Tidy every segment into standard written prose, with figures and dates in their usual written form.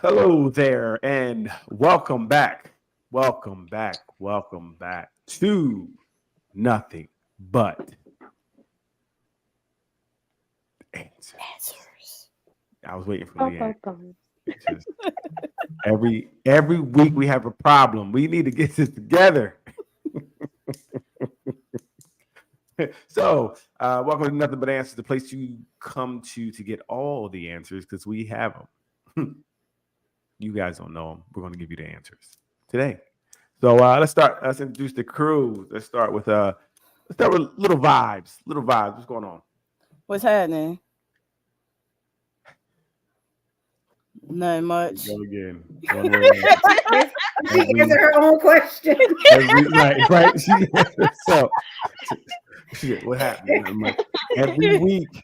Hello there, and welcome back. Welcome back to nothing but answers. Answers. I was waiting for Bum, Leanne. bum, bum. Just every week we have a problem. We need to get this together. So, welcome to Nothing But Answers, the place you come to get all the answers because we have them. You guys don't know them. We're going to give you the answers today. So let's start. Let's introduce the crew. Let's start with little vibes. Little vibes. What's going on? What's happening? Not Here we much. go again. One way. Yes, she Every, answered her own question. right. So, what happened? I'm like, every week,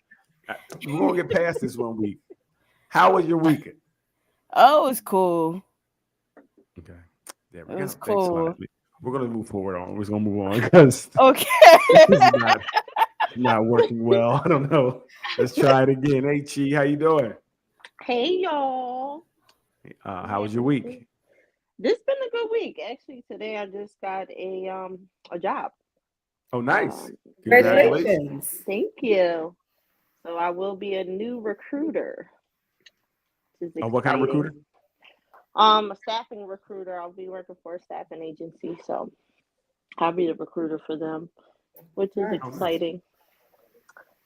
we're gonna get past this 1 week. How was your week? Oh, it's cool. Okay, there we It go. was Thanks a lot. cool. We're gonna move forward on. We're just gonna move on because Okay. this is not working well. I don't know. Let's try it again. Hey, Chi, how you doing? Hey y'all. How was your week? This been a good week. Actually, today I just got a job. Oh, nice. Um, yeah, Congratulations. Congratulations. thank you. So I will be a new recruiter, which is What kind of exciting. recruiter? A staffing recruiter. I'll be working for a staffing agency, so I'll be the recruiter for them, which is Nice. Oh, nice. exciting.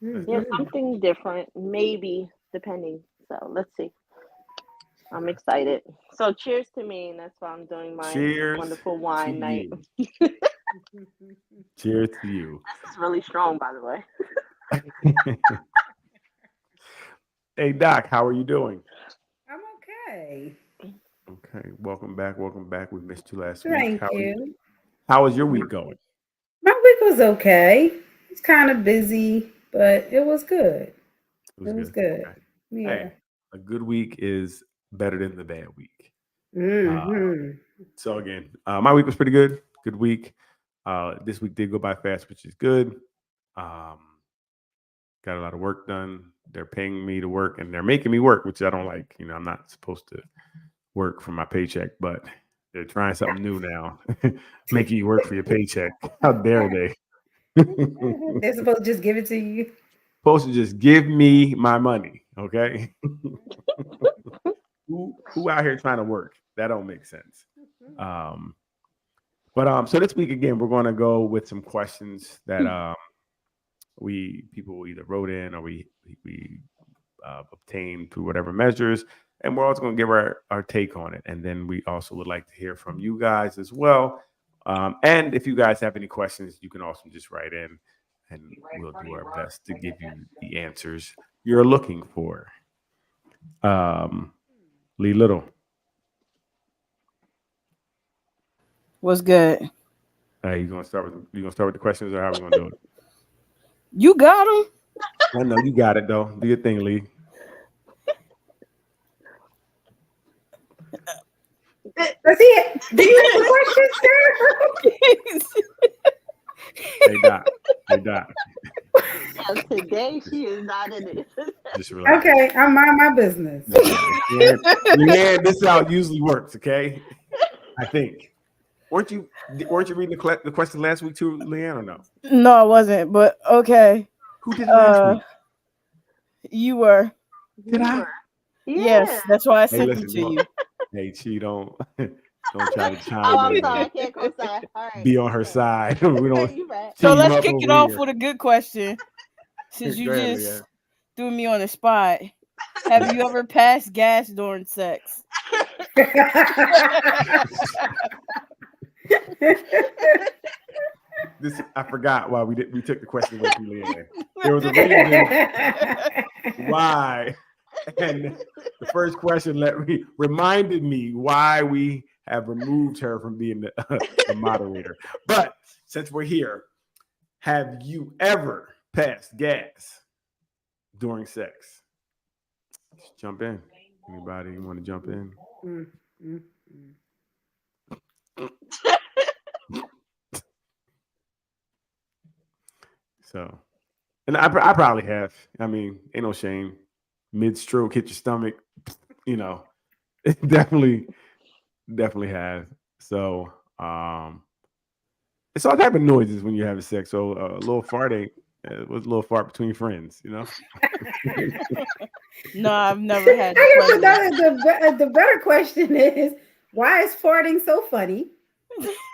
That's Yeah, good. something different, maybe depending. So let's see. I'm excited. So cheers to me, and that's why I'm doing my Cheers wonderful to wine night. you. Cheers to you. This is really strong, by the way. Hey, Doc, how are you doing? I'm okay. Okay, welcome back. Welcome back. We missed you last week. Thank you. How was your week going? My week was okay. It's kind of busy, but it was good. It was It was good. good. Okay. Yeah. Hey, a good week is better than the bad week. Uh, Mm-hmm. so again, my week was pretty good. Good week. This week did go by fast, which is good. Um, got a lot of work done. They're paying me to work, and they're making me work, which I don't like. I'm not supposed to work for my paycheck, but they're trying something new now, making you work for your paycheck. How dare they? They're supposed to just give it to you. Supposed to just give me my money, okay? who out here trying to work? That don't make sense. Um, but so this week again, we're going to go with some questions that we people either wrote in or we obtained through whatever measures, and we're also going to give our take on it, and then we also would like to hear from you guys as well. And if you guys have any questions, you can also just write in, and we'll do our best to give you the answers you're looking for. Um, Lee Little, What's good? you gonna start with the questions, or how we gonna do it? You got them? I know you got it though. Do your thing, Lee. Does he? Do you have a question, sir? Hey Doc. Hey Doc. And today she is not in it. Just relax. Okay, I mind my business. Yeah, this is how it usually works. Okay, I think. Weren't you reading the question last week too, Leanne, or no? No, I wasn't, but okay. Who did it last week? You were. Did You I? were. Yes, Yeah. that's why I Hey, sent it listen, to you. hey, Chi, don't try to Oh, chime I'm in sorry. and I can't co-sign. All right. be on her Okay. side. We don't You right. So team let's up kick it over off here. with a good question. Since you Go ahead, just Leanne. threw me on the spot, have you ever passed gas during sex? This I forgot why we took the question away from Leanne. There was a reason why, and the first question reminded me why we have removed her from being the moderator. But since we're here, have you ever passed gas during sex? Just jump in. Anybody want to jump in? Mm, mm, So, and I probably have. I mean, ain't no shame. Mid stroke, hit your stomach. You know, It definitely has. So it's all type of noises when you're having sex. So a little fart ain't it was a little fart between friends, you know. No, I've never had the I guess pleasure. the better question is, why is farting so funny?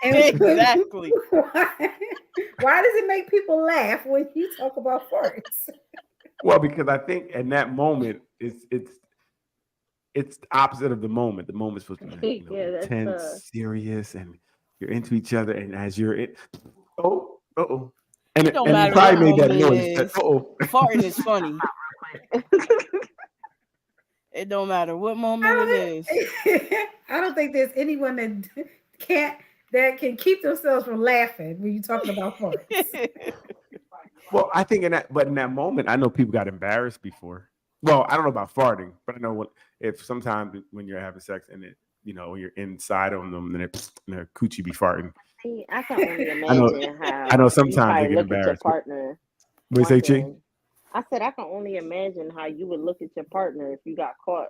And Exactly. why does it make people laugh when you talk about farts? Well, because I think in that moment it's the opposite of the moment. The moment's supposed to be, Yeah, that's intense, serious, and you're into each other. And as you're in, oh, and It don't and you matter what probably made that moment it noise. is. Oh, Farting is funny. It don't matter what moment it is. I don't think there's anyone that can't that can keep themselves from laughing when you're talking about farts. well, I think in that moment, I know people got embarrassed before. Well, I don't know about farting, but I know if sometimes when you're having sex and when you're inside on them and their coochie be farting. See, I can only I know, imagine I know. how you Sometimes they probably get look at your embarrassed. partner What you say, Chi? wondering. I said I can only imagine how you would look at your partner if you got caught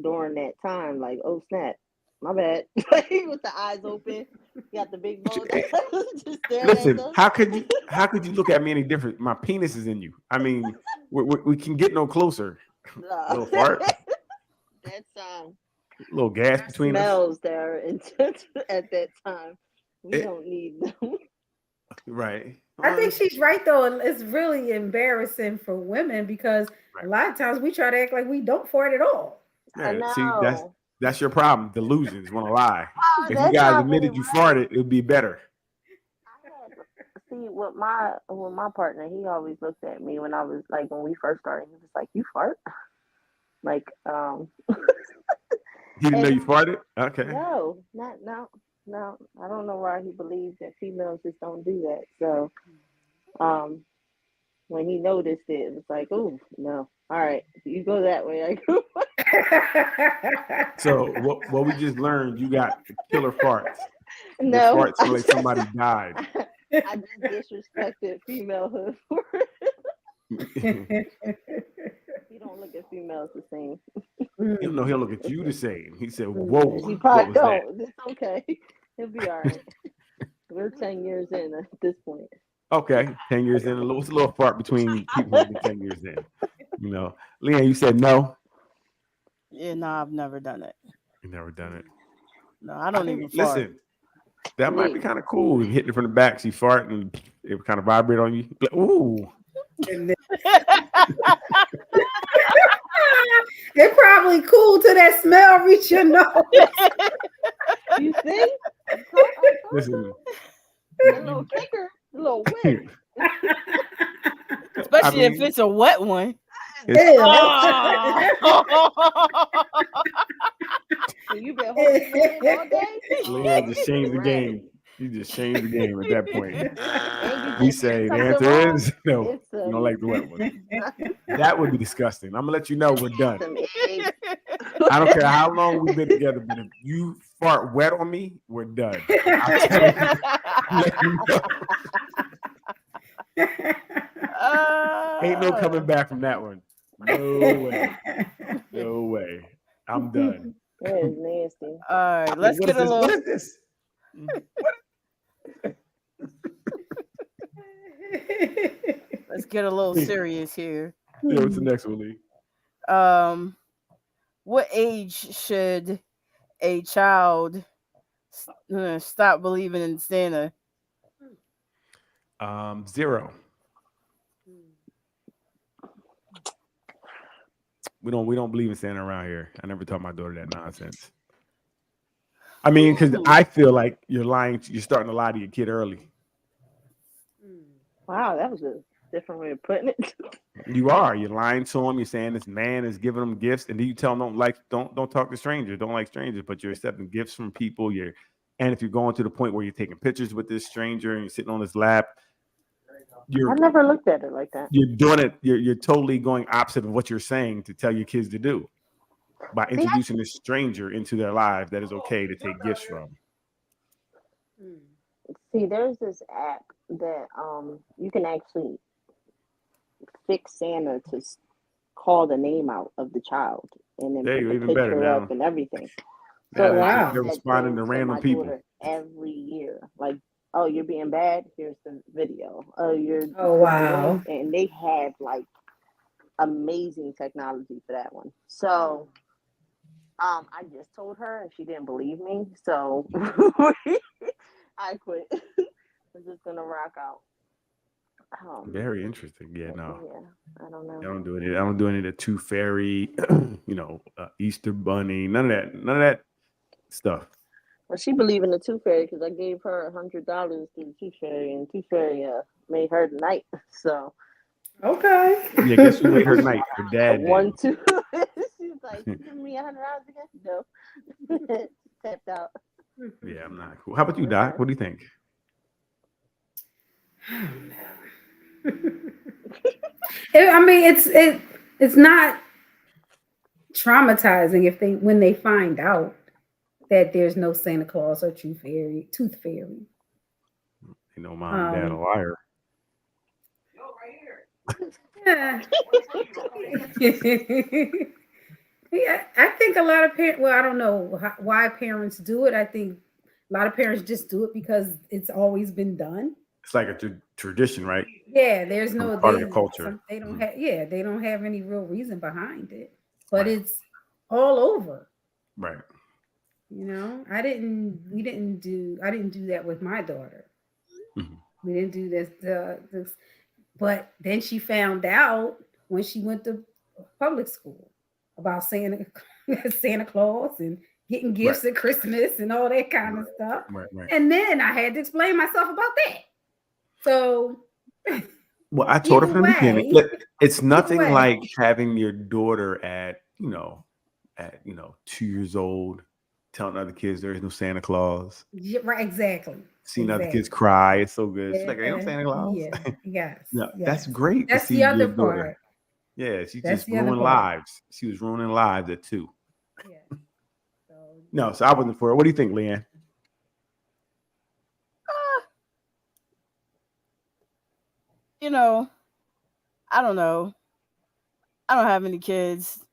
during that time. Like, oh snap, my bad. With the eyes open, you got the big bones just staring at Listen, them. how could you look at me any different? My penis is in you. I mean, we can get no closer. Little fart, That's little gas between us. smells that are intense at that time. We It- don't need them. right. I think she's right though. It's really embarrassing for women because a lot of times we try to act like we don't fart at all. I Yeah, see, know. that's your problem. Delusions want to lie. Oh, If you that's guys not really admitted you right. farted, it would be better. See, with my partner, he always looked at me when I was like when we first started. He was like, "You fart?" Like, He didn't know and you farted. Okay. no, not no, no. I don't know why he believes that females just don't do that. So, um, when he noticed it, it was like, "Oh no, all right, you go that way." I go. So what we just learned, you got killer farts. Your No, farts smell like somebody died. I just disrespected femalehood. He don't look at females the same. You know he'll look at you the same. He said, "Whoa, He what probably was that?" don't. It's okay. He'll be all right. We're 10 years in at this point. Okay, 10 years in. What's a little fart between people who've been 10 years in? Leanne, you said no. Yeah, no, I've never done it. You never done it. No, I don't even fart. Listen, that might be kind of cool. You hit it from the back, she fart, and it would kind of vibrate on you. Like, ooh. They're probably cool till that smell reach your nose. You see? Listen, A little kicker, a little wet. Especially if it's a wet one. Ew. So you been holding it all day? Leanne just changed the Right. game. You just changed the game at that point. And We you say the something answer wrong? is no. It's You don't like the wet one. That would be disgusting. I'm gonna let you know we're done. some eggs. I don't care how long we've been together, but if you fart wet on me, we're done. I'm telling you, let you know. Ain't no coming back from that one. No way. No way. I'm done. That is nasty. All right, let's What get is a this? little. What is this? Let's get a little serious here. Yeah, what's the next one, Lee? What age should a child stop believing in Santa? 0. We don't believe in Santa around here. I never taught my daughter that nonsense. I mean, because I feel like you're lying. You're starting to lie to your kid early. Wow, that was a different way of putting it. You are. You're lying to him. You're saying this man is giving them gifts, and then you tell them don't talk to strangers. Don't like strangers, but you're accepting gifts from people. And if you're going to the point where you're taking pictures with this stranger and you're sitting on his lap, I never looked at it like that. you're doing it. You're totally going opposite of what you're saying to tell your kids to do by introducing this stranger into their lives that is okay to take gifts from. See, there's this app that you can actually fix Santa to call the name out of the child and then There you put go, the even better picture up now. and everything. Now So they're, I wow. they're said responding to to my random people. daughter every year, like, oh, you're being bad, here's the video. Oh, you're Oh doing, wow. and they have like amazing technology for that one. So I just told her and she didn't believe me. So I quit. I'm just gonna rock out. Very interesting. Yeah, no. Yeah, I don't I know. don't do any. I don't do any of the Tooth Fairy, Easter Bunny, none of that stuff. Well, she believed in the Tooth Fairy because I gave her $100 to the Tooth Fairy, and Tooth Fairy made her the night. So Okay. Yeah, guess who made her night? Her dad did. one, two. She's like, "You giving me $100 again?" No, tapped out. Yeah, I'm not cool. How about you, Doc? What do you think? I mean, it's not traumatizing if they when they find out that there's no Santa Claus or Tooth Fairy. You know, mom and dad a Um, liar. yeah. Yeah, I think a lot of parents. Well, I don't know why parents do it. I think a lot of parents just do it because it's always been done. It's like a tradition, right? Yeah, there's no Part of the culture. they don't Mhm. have they don't have any real reason behind it, but Right, it's all over. right. You know, I didn't do that with my daughter. Mhm. We didn't do this, but then she found out when she went to public school about Santa Claus and getting Right, gifts at Christmas and all that kind of right, stuff. right, right. And then I had to explain myself about that. So Well, I told her either from the beginning, way, it's either nothing way, like having your daughter at 2 years old, telling other kids there is no Santa Claus. yeah, right, exactly, Seeing other kids exactly. cry, it's so good. She's like, "Hey, I'm Yeah, Santa Claus." yeah, yes, No, that's yes. great to That's see the your other daughter. part. Yeah, she That's just the other ruined part. lives. She was ruining lives at 2. Yeah. So No, so I wasn't for it. What do you think, Leanne? You know, I don't know. I don't have any kids.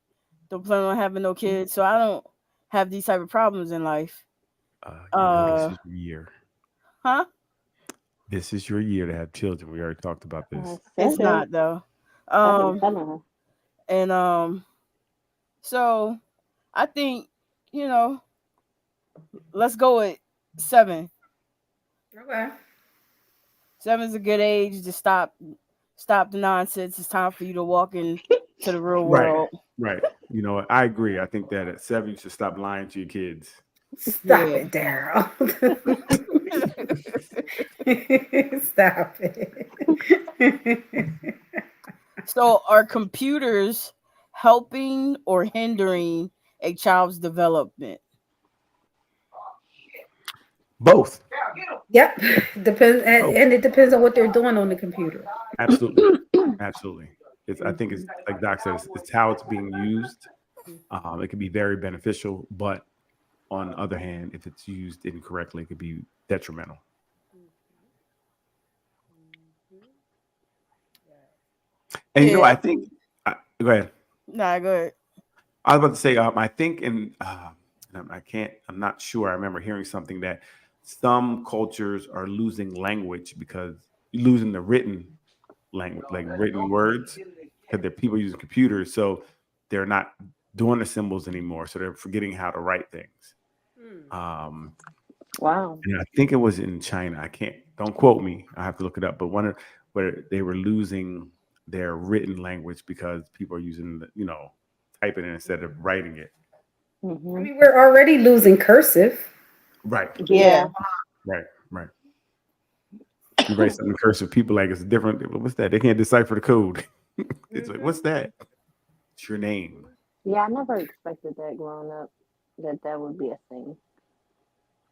Don't plan on having no kids, so I don't have these type of problems in life. This Uh, is your year. huh? This is your year to have children. We already talked about I this. said It's that. not though. I've been Um, telling her. and so I think you know, let's go with 7. okay. 7's a good age to stop the nonsense. It's time for you to walk into the real Right, world. right. You know what? I agree. I think that at 7, you should stop lying to your kids. Stop Yeah. it, Daryl. Stop it. So are computers helping or hindering a child's development? Both. Yep. Depends, Both. and it depends on what they're doing on the computer. Absolutely. Absolutely. I think it's Mhm. like Doc says, it's how it's being used. It can be very beneficial, but on the other hand, if it's used incorrectly, it could be detrimental. And I Yeah. think, go ahead. Nah, go ahead. I was about to say, I think, I can't, I'm not sure. I remember hearing something that some cultures are losing language because losing the written language, like written words, because they're people using computers. So they're not doing the symbols anymore. So they're forgetting how to write things. Um, Wow. and I think it was in China. Don't quote me. I have to look it up. But where they were losing their written language because people are using, typing it instead of writing it. I Hmm. mean, we're already losing cursive. Right, Yeah. Yeah. right, right. You write something in cursive, people like it's different. What's that? They can't decipher the code. It's like, what's that? It's your name. Yeah, I never expected that growing up, that would be a thing.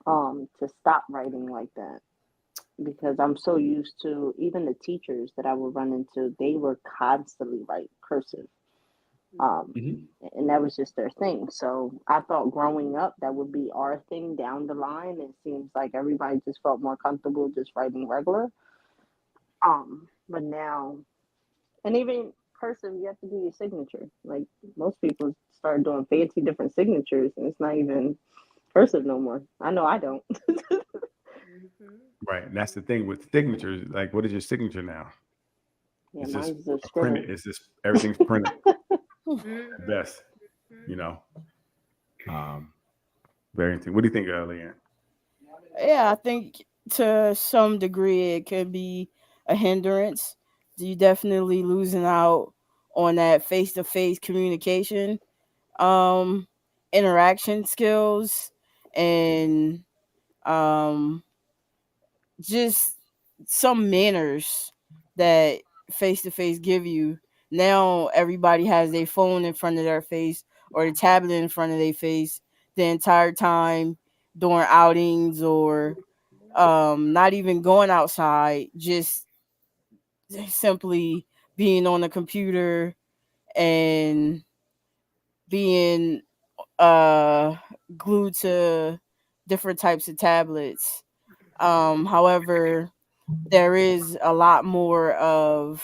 To stop writing like that. Because I'm so used to even the teachers that I would run into, they were constantly write cursive. Um, Mhm. and that was just their thing. So I thought growing up that would be our thing down the line. It seems like everybody just felt more comfortable just writing regular. But now, and even cursive, you have to do your signature. Like most people start doing fancy different signatures, and it's not even cursive no more. I know I don't. Right. And that's the thing with signatures. Like, what is your signature now? Yeah, It's just mine's a a scribble. printed. It's just everything's printed at Mhm. best. You know. Um, Very interesting. What do you think, Leanne? Yeah, I think to some degree it could be a hindrance. You definitely losing out on that face to face communication, um, interaction skills, and um, just some manners that face to face give you. Now everybody has their phone in front of their face or the tablet in front of their face the entire time during outings or not even going outside, just simply being on the computer and being uh glued to different types of tablets. However, there is a lot more of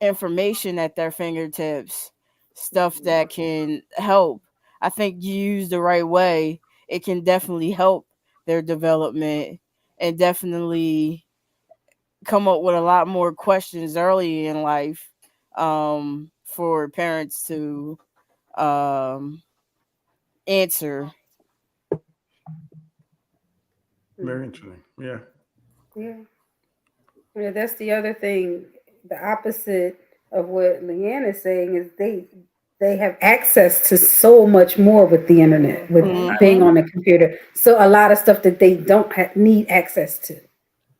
information at their fingertips, stuff that can help. I think used the right way, it can definitely help their development and definitely come up with a lot more questions early in life, for parents to um, answer. Very Mhm. interesting. Yeah. Yeah. Yeah, that's the other thing. The opposite of what Leanne is saying is they have access to so much more with the internet, with Hmm. being Hmm. on the computer. So a lot of stuff that they don't need access to.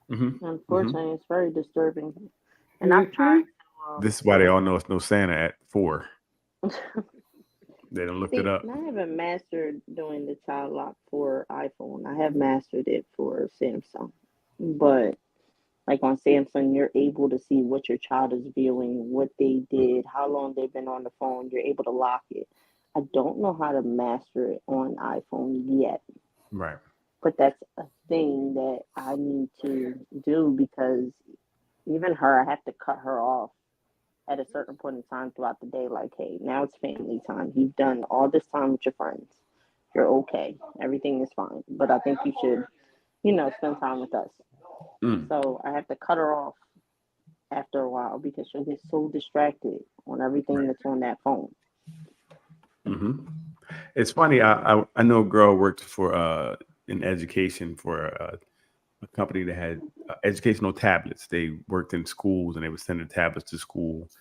Mm-hmm. Mm-hmm. Unfortunately, it's very disturbing. And I've Hmm. This is why they all know it's no Santa at 4. They don't looked it see, up. I haven't mastered doing the child lock for iPhone. I have mastered it for Samsung. But like on Samsung, you're able to see what your child is viewing, what they did, how long they've been on the phone. You're able to lock it. I don't know how to master it on iPhone yet, Right. but that's a thing that I need to do because even her, I have to cut her off at a certain point in time throughout the day. Like, hey, now it's family time. You've done all this time with your friends. You're okay. Everything is fine. But I think you should, spend time with us. Mm. So I have to cut her off after a while because she'll get so distracted on everything Right. that's on that phone. Mm-hmm. It's funny. I know a girl worked for in education for a company that had educational tablets. They worked in schools and they would send the tablets to schools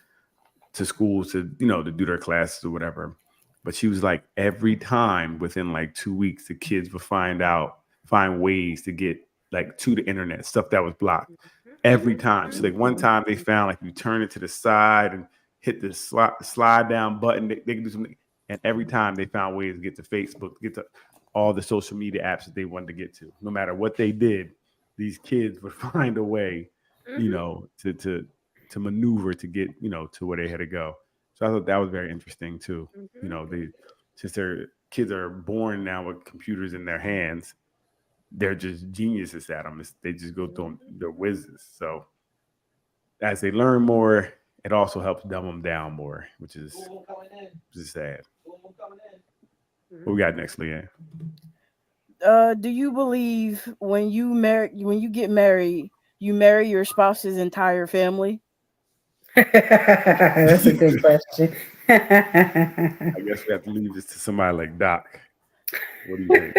to to do their classes or whatever. But she was like, every time within like 2 weeks, the kids would find ways to get like to the internet, stuff that was blocked. Every time. So like one time they found like you turn it to the side and hit the slide down button, they can do something. And every time they found ways to get to Facebook, get to all the social media apps that they wanted to get to. No matter what they did, these kids would find a way, to maneuver to get, to where they had to go. So I thought that was very interesting too. They since their kids are born now with computers in their hands, they're just geniuses at them. They just go through them, their whizzes. So as they learn more, it also helps dumb them down more, which is sad. What we got next, Leanne? Do you believe when you get married, you marry your spouse's entire family? That's a good question. I guess we have to leave this to somebody like Doc. What do you think?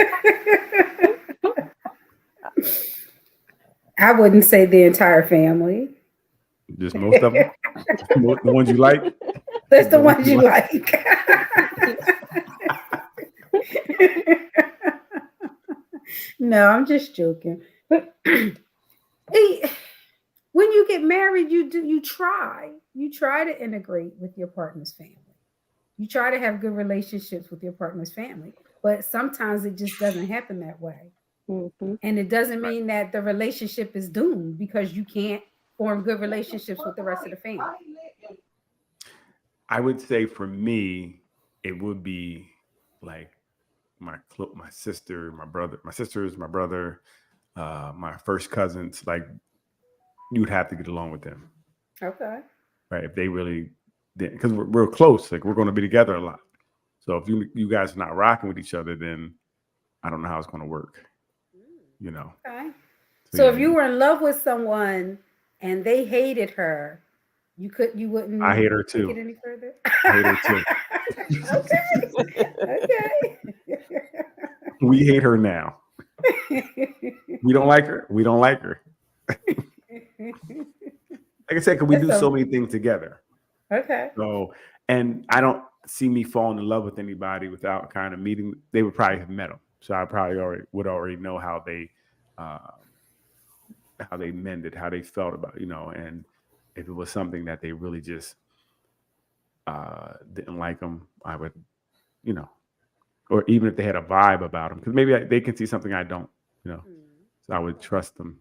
I wouldn't say the entire family. Just most of them, the ones you like, That's the the ones ones you you like. like. No, I'm just joking. But eh, when you get married, you try to integrate with your partner's family. You try to have good relationships with your partner's family, but sometimes it just doesn't happen that way. Hmm. And it doesn't mean that the relationship is doomed because you can't form good relationships with the rest of the family. I would say for me, it would be like my sister, my brother, my sisters, my brother, my first cousins. Like you would have to get along with them. Okay. right? If they really did, because we're close, like we're going to be together a lot. So if you guys are not rocking with each other, then I don't know how it's going to work, you know. Okay. So So yeah, if you were in love with someone and they hated her, you I wouldn't hate her take too. it any further. I hate her too. Okay. We hate her now. Okay. We don't like her. We don't like her. Like I said, because we That's do so so many things together. okay. So, and I don't see me falling in love with anybody without kind of meeting. They would probably have met them, so I probably already know uh, how they mended, how they felt about, and if it was something that they really just didn't like them, I would, you know, or even if they had a vibe about them, because maybe they can see something I don't, you know, so I would trust them.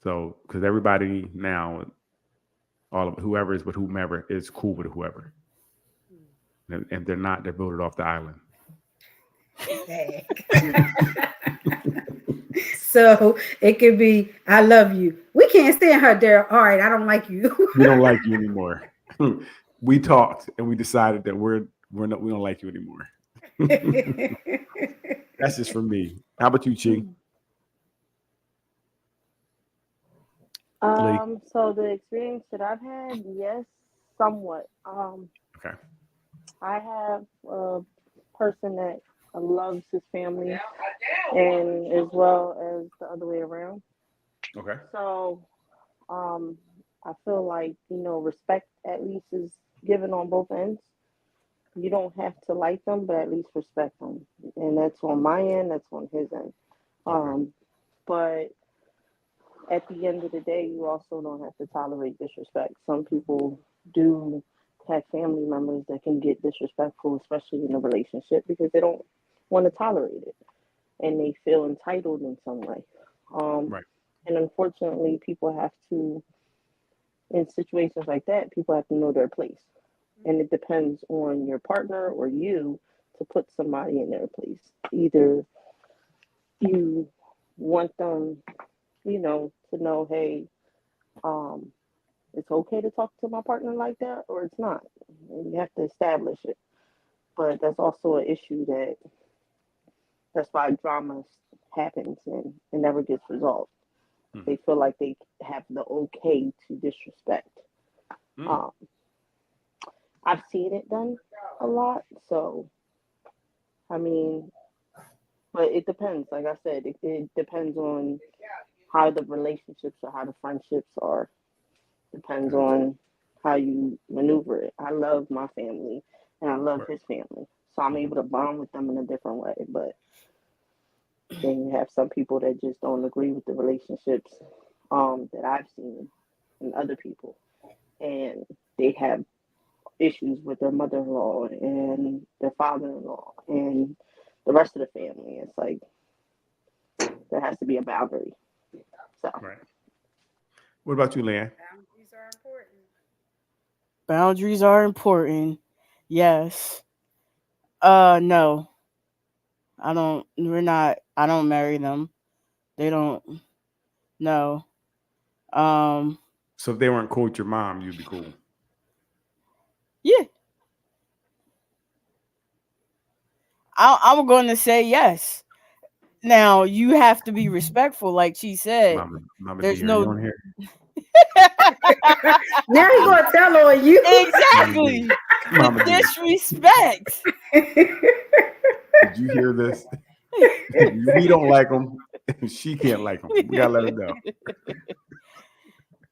So, because everybody now, all of whoever is with whomever is cool with whoever. And if they're not, they're voted off the island. Dang. So it could be, I love you. We can't stand her there. All right, I don't like you. We don't like you anymore. We talked and we decided that we don't like you anymore. That's just for me. How about you, Chi? Lee? So the experience that I've had, yes, somewhat. Okay. I have a person that loves his family, and as well as the other way around. Okay. So, I feel like respect at least is given on both ends. You don't have to like them, but at least respect them, and that's on my end. That's on his end. Okay. But at the end of the day, you also don't have to tolerate disrespect. Some people do have family members that can get disrespectful, especially in a relationship, because they don't want to tolerate it and they feel entitled in some way. Um, Right. and unfortunately, people have to, in situations like that, people have to know their place. And it depends on your partner or you to put somebody in their place. Either you want them, to know, hey, um, it's okay to talk to my partner like that, or it's not. And you have to establish it. But that's also an issue that's why drama happens and it never gets resolved. Mm. They feel like they have the okay to disrespect. Mm. Um, I've seen it done a lot, so I mean, but it depends. Like I said, it depends on how the relationships or how the friendships are. Depends Gotcha. on how you maneuver it. I love my family and I love Right. his family, so I'm Mhm. able to bond with them in a different way. But then you have some people that just don't agree with the relationships that I've seen in other people, and they have issues with their mother-in-law and their father-in-law and the rest of the family. It's like there has to be a boundary. So Right. What about you, Leanne? Boundaries are important. Boundaries are important. Yes. No. I don't we're not I don't marry them. They don't no. Um So if they weren't cool with your mom, you'd be cool. yeah. I'm going to say yes. Now, you have to be respectful like she said. Mama There's D, are you no on here? Now he gonna tell on you. Mama D. exactly the Mama D. disrespect. Did you hear this? We don't like them. She can't like them. We gotta let her know.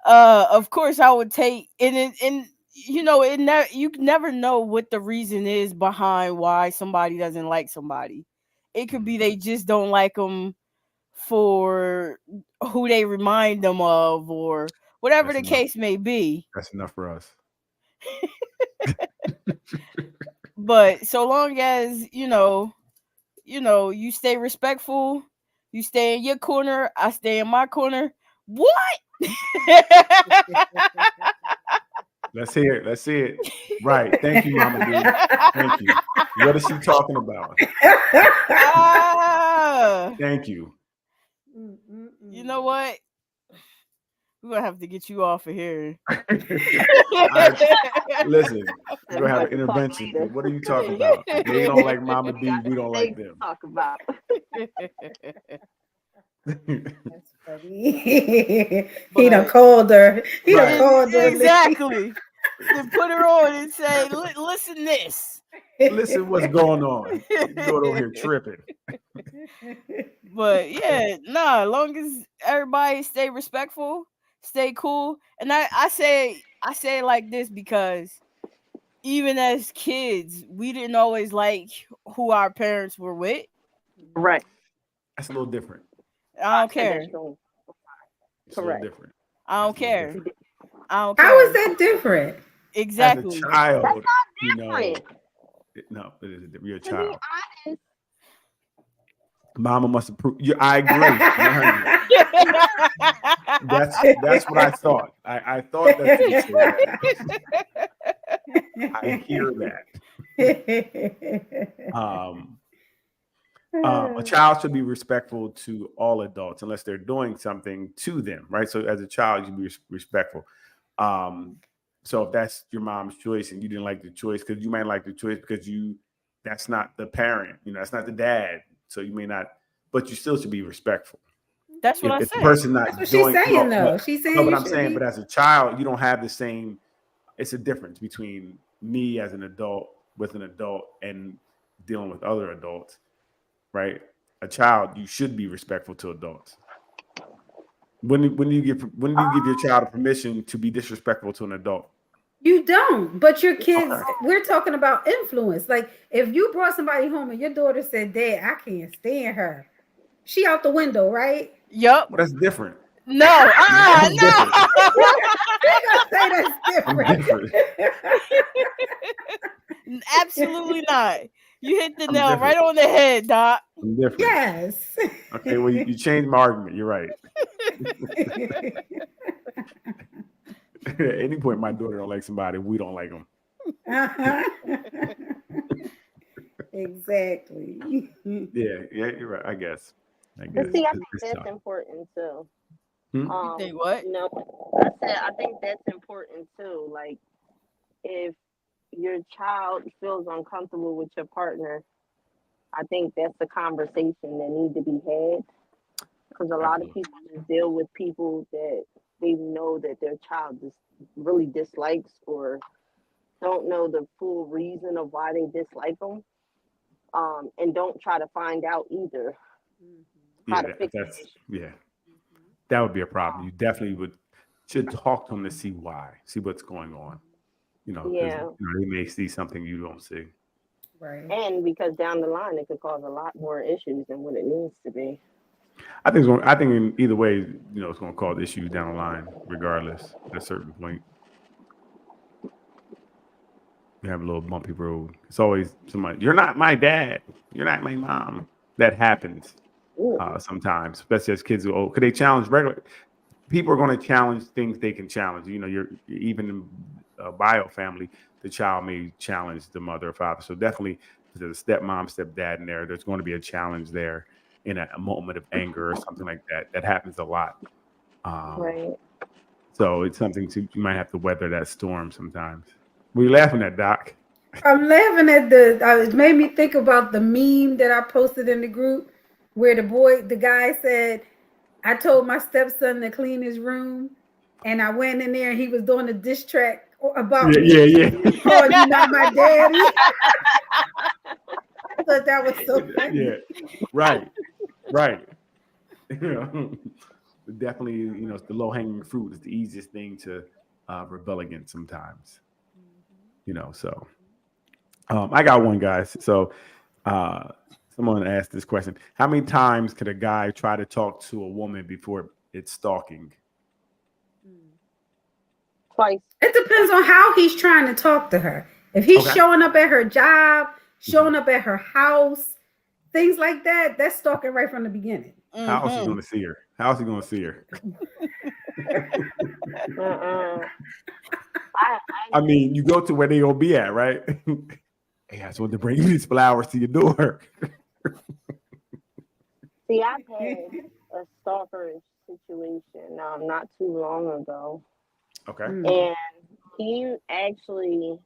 Of course I would take and you never know what the reason is behind why somebody doesn't like somebody. It could be they just don't like them for who they remind them of or whatever That's the enough. case may be. That's enough for us. But so long as you stay respectful, you stay in your corner, I stay in my corner. What? Let's hear it. Let's see it. Right. Thank you, Mama D. Thank you. What is she talking about? Ah, Thank you. you know what? We're gonna have to get you off of here. Listen, we're gonna have an Talk intervention. later. What are you talking about? They don't like Mama D. We don't like Things to them. talk about. That's funny. He done But called her. He done Right. called her. exactly. Then put her on and say, listen this. Listen, what's going on? Your daughter over here tripping. But yeah, nah, as long as everybody stay respectful, stay cool. And I say it like this because even as kids, we didn't always like who our parents were with. Right. That's a little different. I don't Yeah, care. that's true. It's a little Correct. different. I don't That's a little care. different. I don't How care. is that different? Exactly. As a child, That's you know, different. no, it isn't. You're a To be child. honest, Mama must approve. I agree. 100. That's what I thought. I thought that you would say that. I hear that. A child should be respectful to all adults unless they're doing something to them, right? So as a child, you be respectful. So if that's your mom's choice and you didn't like the choice, because you might like the choice because that's not the parent, that's not the dad. So you may not, but you still should be respectful. That's what I If the said. person not That's what doing, she's saying, no, though. She's saying no, but you I'm should saying, be. but as a child, you don't have the same. It's a difference between me as an adult with an adult and dealing with other adults, right? A child, you should be respectful to adults. When do you give your child permission to be disrespectful to an adult? You don't, but your kids, we're talking about influence. Like if you brought somebody home and your daughter said, Dad, I can't stand her. She out the window, right? Yup. Well, that's different. No. I'm No. different. They gonna say that's I'm different. different. Absolutely not. You hit the I'm nail different. right on the head, Doc. I'm different. Yes. Okay, well, you changed my argument. You're right. At any point, my daughter don't like somebody, we don't like them. Uh-huh. Exactly. Yeah, you're right. I guess. but see, I think It's that's tough. important too. Hmm? You think what? I think that's important too. Like if your child feels uncomfortable with your partner, I think that's a conversation that need to be had. Because a lot of Absolutely. people just deal with people that they know that their child just really dislikes or don't know the full reason of why they dislike them, and don't try to find out either how to fix the issue. Yeah. That would be a problem. You definitely should talk to them to see what's going on. Because Yeah, they may see something you don't see. Right. and because down the line it could cause a lot more issues than what it needs to be. I think in either way, it's going to cause issues down the line, regardless. At a certain point, you have a little bumpy road. It's always somebody. You're not my dad. You're not my mom. That happens sometimes, especially as kids go. Could they challenge regular? People are going to challenge things they can challenge. You're even in a bio family, the child may challenge the mother or father. So definitely, if there's a stepmom, stepdad in there, there's going to be a challenge there in a moment of anger or something like that. That happens a lot. Right. So it's something you might have to weather that storm sometimes. What are you laughing at, Doc? I'm laughing at it made me think about the meme that I posted in the group where the guy said, I told my stepson to clean his room and I went in there and he was doing a diss track about me. Yeah. He called you not my daddy. I thought that was so funny. Yeah, right. Definitely, it's the low hanging fruit. It's the easiest thing to rebel against sometimes. So I got one, guys. So someone asked this question: how many times could a guy try to talk to a woman before it's stalking? Twice. It depends on how he's trying to talk to her. If he's showing up at her job, showing up at her house, things like that, that's stalking right from the beginning. How else is he going to see her? How else is he going to see her? I mean, you go to where they gonna be at, right? Hey, I just wanted to bring you these flowers to your door. See, I've had a stalker situation not too long ago, Okay. and he actually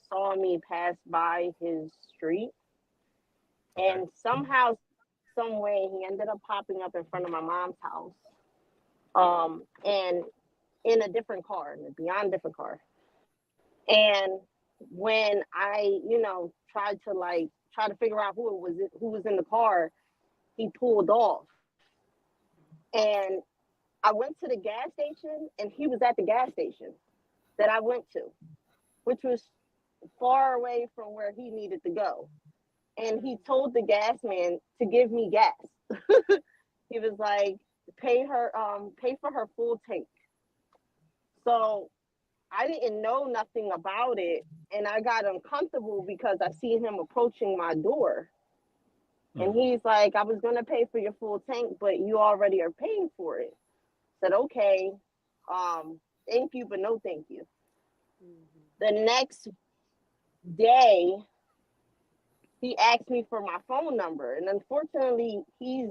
saw me pass by his street, Okay. and somehow, some way, he ended up popping up in front of my mom's house, and in a different car, in a beyond different car. And when I, tried to figure out who was in the car, he pulled off. And I went to the gas station, and he was at the gas station that I went to, which was far away from where he needed to go. And he told the gas man to give me gas. He was like, pay for her full tank. So I didn't know nothing about it, and I got uncomfortable because I see him approaching my door. And he's like, I was gonna pay for your full tank, but you already are paying for it. Said, okay, thank you, but no thank you. The next day, he asked me for my phone number, and unfortunately, he's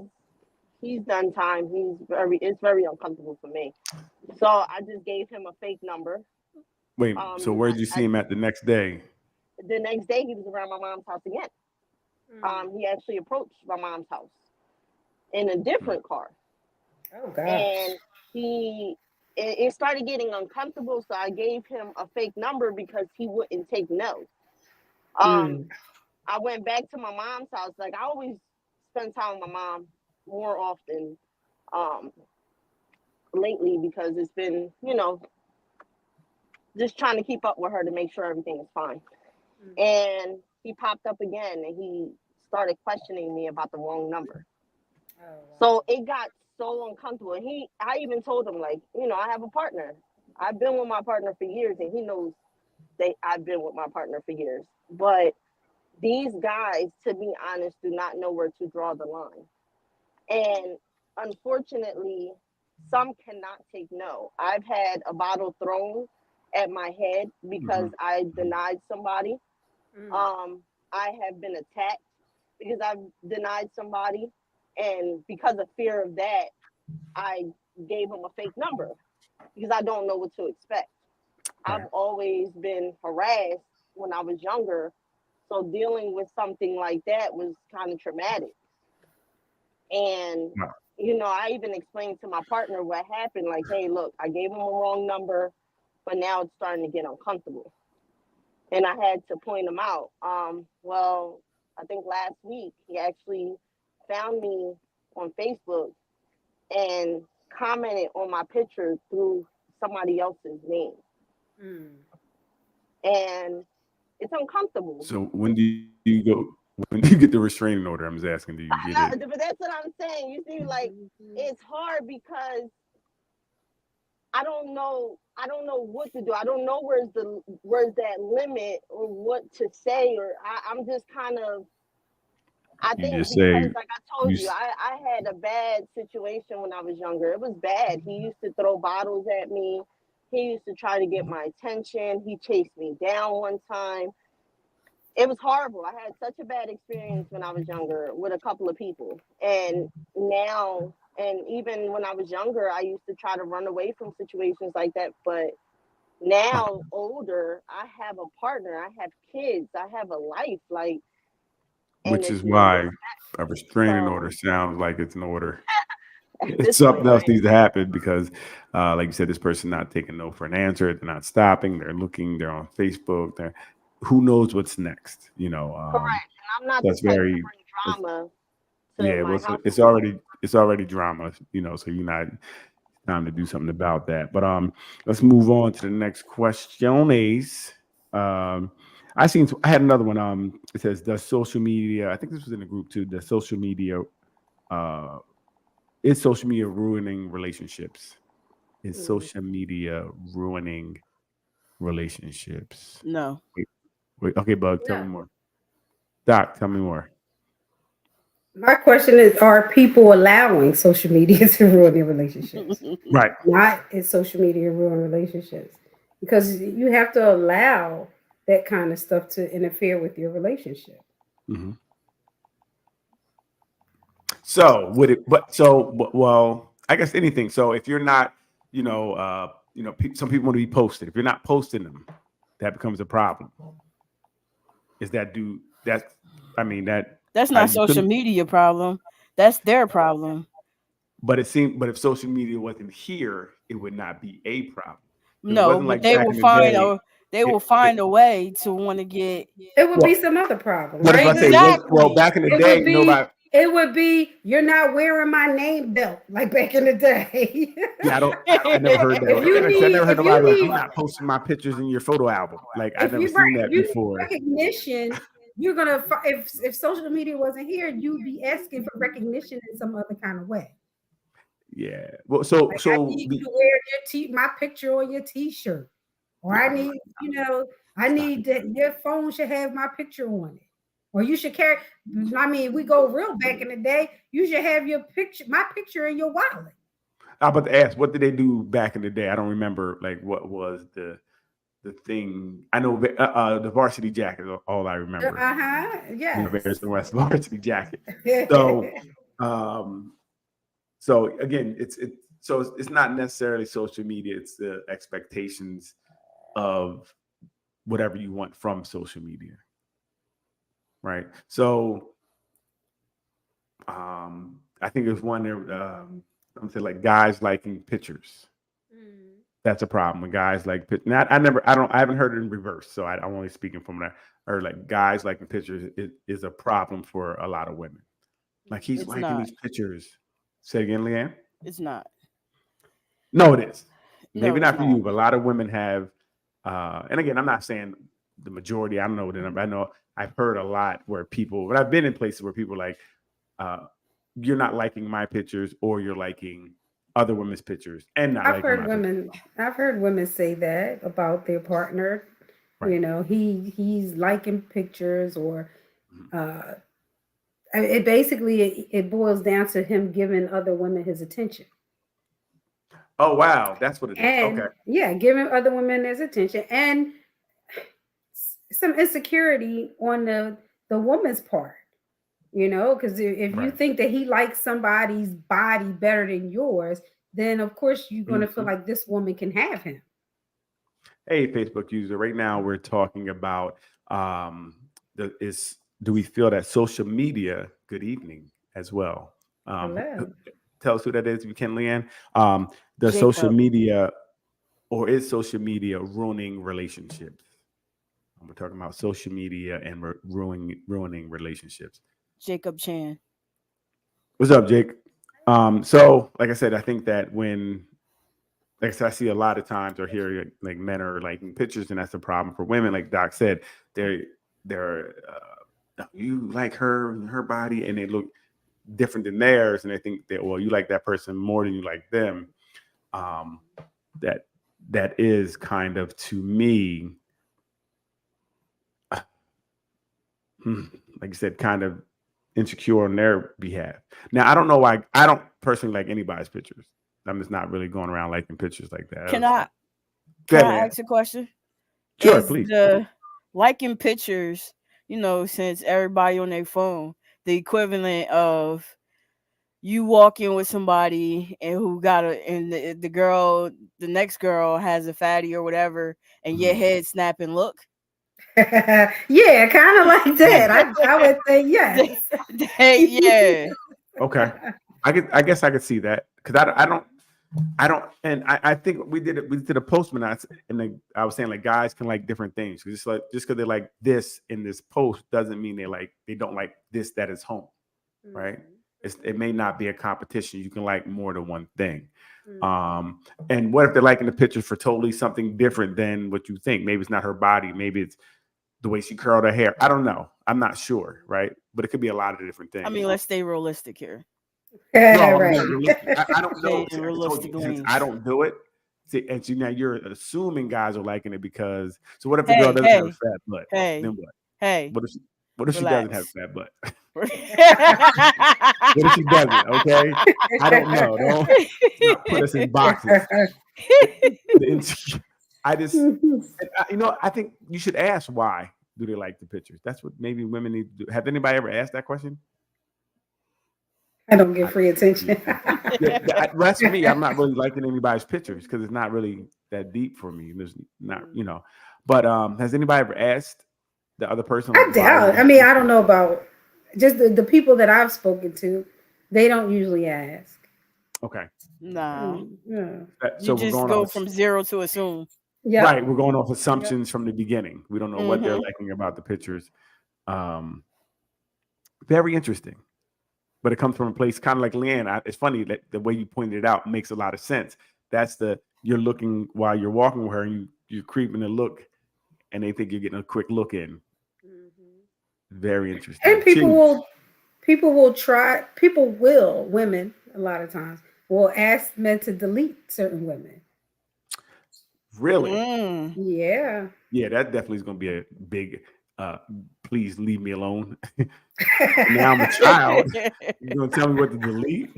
done time. It's very uncomfortable for me. So I just gave him a fake number. Wait, so where did you see him at the next day? The next day, he was around my mom's house again. He actually approached my mom's house in a different car. Oh gosh. And it started getting uncomfortable, so I gave him a fake number because he wouldn't take no. I went back to my mom's house. Like, I always spend time with my mom more often lately, because it's been, just trying to keep up with her to make sure everything is fine. And he popped up again, and he started questioning me about the wrong number. Oh, wow. So it got so uncomfortable. And I even told him, like, I have a partner. I've been with my partner for years, and he knows that I've been with my partner for years. But these guys, to be honest, do not know where to draw the line. And unfortunately, some cannot take no. I've had a bottle thrown at my head because I denied somebody. I have been attacked because I've denied somebody. And because of fear of that, I gave him a fake number because I don't know what to expect. I've always been harassed when I was younger. So dealing with something like that was kind of traumatic. And, I even explained to my partner what happened. Like, hey, look, I gave him a wrong number, but now it's starting to get uncomfortable. And I had to point him out. Well, I think last week he actually found me on Facebook and commented on my picture through somebody else's name. And it's uncomfortable. So when do you go? When do you get the restraining order? I'm just asking. Do you get it? But that's what I'm saying. You see, like, it's hard because I don't know what to do. I don't know where's that limit or what to say, or I'm just kind of. I You think just because, say, like I told you, I had a bad situation when I was younger. It was bad. He used to throw bottles at me. He used to try to get my attention. He chased me down one time. It was horrible. I had such a bad experience when I was younger with a couple of people. And now, and even when I was younger, I used to try to run away from situations like that. But now, older, I have a partner. I have kids. I have a life. Like, which is why a restraining order sounds like it's an order. It's something else needs to happen because, like you said, this person not taking no for an answer. They're not stopping. They're looking. They're on Facebook. Who knows what's next? Correct. And I'm not that's the type very to bring drama to my well, house. it's already drama. So you're not time to do something about that. But let's move on to the next question. I had another one. It says, does social media? I think this was in the group too. Does social media? Is social media ruining relationships? Is social media ruining relationships? No. Wait, okay, Bug, tell me more. Doc, tell me more. My question is, are people allowing social media to ruin their relationships? Right. Not is social media ruin relationships? Because you have to allow that kind of stuff to interfere with your relationship. So would it? Well, I guess anything. So if you're not, some people want to be posted. If you're not posting them, that becomes a problem. Is that do that? I mean That's how not you social couldn't. media problem. That's their problem. But it seemed, but if social media wasn't here, it would not be a problem. Because it No, wasn't but like back in the day. they will It, find a way to want to get It would be well, some other problem, what if I right? say, well, exactly. back in the It day, would be nobody. it would be you're not wearing my name belt like back in the day. Yeah, I never heard that. if you Like I said, I need never heard if you nobody like, need you're not posting my pictures in your photo album. Like I've if never you seen right if that you need before. recognition, you're gonna if social media wasn't here, you'd be asking for recognition in some other kind of way. Yeah. Well, so Like I so need the to wear my picture on your t-shirt. Or I yeah, need, I stop need it. that your phone should have my picture on it. Or you should carry, I mean, we go real back in the day, you should have my picture in your wallet. I was about to ask, what did they do back in the day? I don't remember. Like, what was the thing? I know the varsity jacket is all I remember. Uh-huh. Bears Yes. and West varsity jacket. So, um, so again, it's not necessarily social media. It's the expectations of whatever you want from social media, right? So, I think there's one there. I'm saying like guys liking pictures. That's a problem when guys like not I haven't heard it in reverse, so I'm only speaking from that. Or like guys liking pictures is a problem for a lot of women. Like he's It's liking not. these pictures. Say again, Leanne. It's not. No, it is. No, Maybe it's not for not. you, but a lot of women have. And again, I'm not saying the majority. I don't know the number. I know I've heard a lot where people, but I've been in places where people are like, you're not liking my pictures, or you're liking other women's pictures and not I've liking heard my pictures. women I've heard women say that about their partner. Right. He's liking pictures or Mhm. it basically it boils down to him giving other women his attention. Oh wow, that's what it is. Okay. And yeah, giving other women his attention and some insecurity on the woman's part, because if you Right. think that he likes somebody's body better than yours, then of course you're going to feel Mhm. like this woman can have him. Hey, Facebook user. Right now, we're talking about do we feel that social media? Good evening as well. Hello. Tell us who that is if you can, Leanne. The social Jacob. media, or is social media ruining relationships? We're talking about social media and ruining relationships. Jacob Chan. What's up, Jake? So like I said, I think that like I said, I see a lot of times or hear like men are liking pictures, and that's a problem for women. Like Doc said, they're you like her body, and they look different than theirs, and they think that, well, you like that person more than you like them. Um, that that is kind of, to me, like you said, kind of insecure on their behalf. Now, I don't know why. I don't personally like anybody's pictures. I'm just not really going around liking pictures like that. Can I Go can ahead, I Leanne. ask a question? Sure, Is please. the liking pictures, since everybody on their phone, the equivalent of you walking with somebody and who got the next girl has a fatty or whatever, and your Mhm. head snap and look? Yeah, kind of like that. Mm. I would say yes. Yeah. Okay, I guess I could see that, because I don't, and I think we did a postman, and I was saying like guys can like different things. Just because they like this in this post doesn't mean they don't like this that is home, right? It may not be a competition. You can like more than one thing. Um, and what if they're liking the picture for totally something different than what you think? Maybe it's not her body. Maybe it's the way she curled her hair. I don't know. I'm not sure, right? But it could be a lot of different I mean, things. let's stay realistic here. No, I'm Right. being realistic. I don't Stay know. in See, I told realistic you, since I lanes. don't do it. See, and now you're assuming guys are liking it because. So what if the girl Hey, doesn't have a hey, fat butt? Then hey, what? hey, What if she doesn't have relax. a fat butt? What if she doesn't? Okay, I don't know. Don't put us in boxes. I just, I think you should ask why do they like the pictures. That's what maybe women need to do. Have anybody ever asked that question? I don't get free attention. That's me. I'm not really liking anybody's pictures because it's not really that deep for me. There's not, But has anybody ever asked the other person I like why doubt. would I you mean, do I don't know something? about just the people that I've spoken to. They don't usually ask. Okay. No, Yeah. you So we're just going go off from zero to assume. Yep. right. We're going off Yep. assumptions from the beginning. We don't know what they're Mm-hmm. liking about the pictures. Um, very interesting. But it comes from a place kind of like Leanne. It's funny that the way you pointed it out makes a lot of sense. That's you're looking while you're walking with her and you're creeping to look and they think you're getting a quick look in. Very And interesting. Chi, people will, women, a lot of times, will ask men to delete certain women. really? Mm. Yeah. Yeah, that definitely is going to be a big, uh, please leave me alone. Now I'm a child. You're going to tell me what to delete?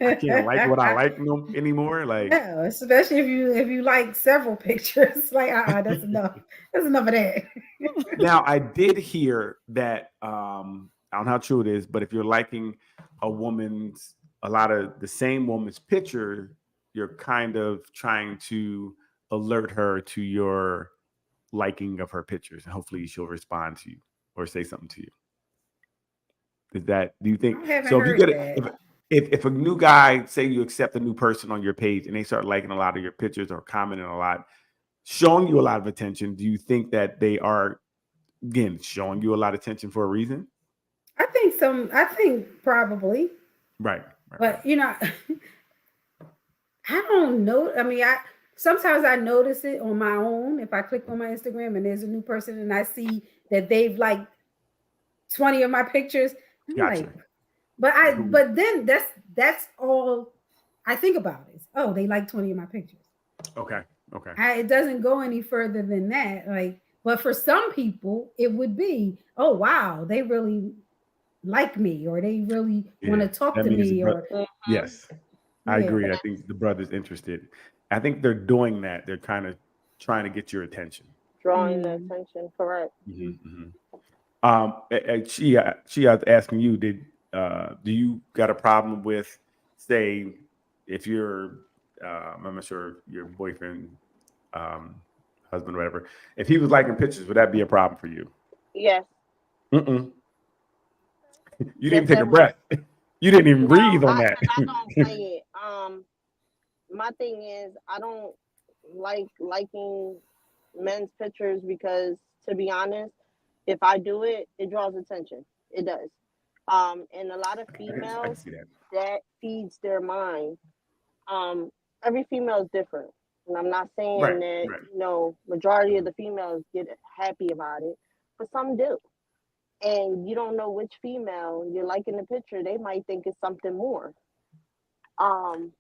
I can't like what I like no anymore. Like, No, especially if you like several pictures. Like, that's enough. That's enough of that. now I did hear that I don't know how true it is, but if you're liking a lot of the same woman's picture, you're kind of trying to alert her to your liking of her pictures, and hopefully she'll respond to you or say something to you. Do you think I haven't so? If you heard get it, that. if a new guy, say you accept a new person on your page and they start liking a lot of your pictures or commenting a lot, showing you a lot of attention, do you think that they are again showing you a lot of attention for a reason? I think probably. Right, right. But I don't know. I mean, I sometimes I notice it on my own if I click on my Instagram and there's a new person and I see that they've liked 20 of my pictures. I'm like, Gotcha. Who? but then that's all I think about is, oh, they like 20 of my pictures. Okay, okay. It doesn't go any further than that. Like, but for some people, it would be, oh wow, they really like me, or they really want Yeah, to talk that to means the me, brother. or Yes, I yeah. agree. I think the brother's interested. I think they're doing that. They're kind of trying to get your attention. Drawing the Mm. attention, correct. She was asking you, do you got a problem with, say, if you're, I'm not sure your boyfriend, um, husband, whatever, if he was liking pictures, would that be a problem for you? Yes, Mm-mm. You didn't yes, even take a that would. breath. You didn't even No, breathe on I that. because I don't play it. My thing is I don't like liking men's pictures because, to be honest, if I do it, it draws attention. It does. And a lot of I can females, see that. that feeds their mind. Um, every female is different, and I'm not saying Right, that right. majority of the females get happy about it, but some do. And you don't know which female you're liking the picture. They might think it's something more. Um,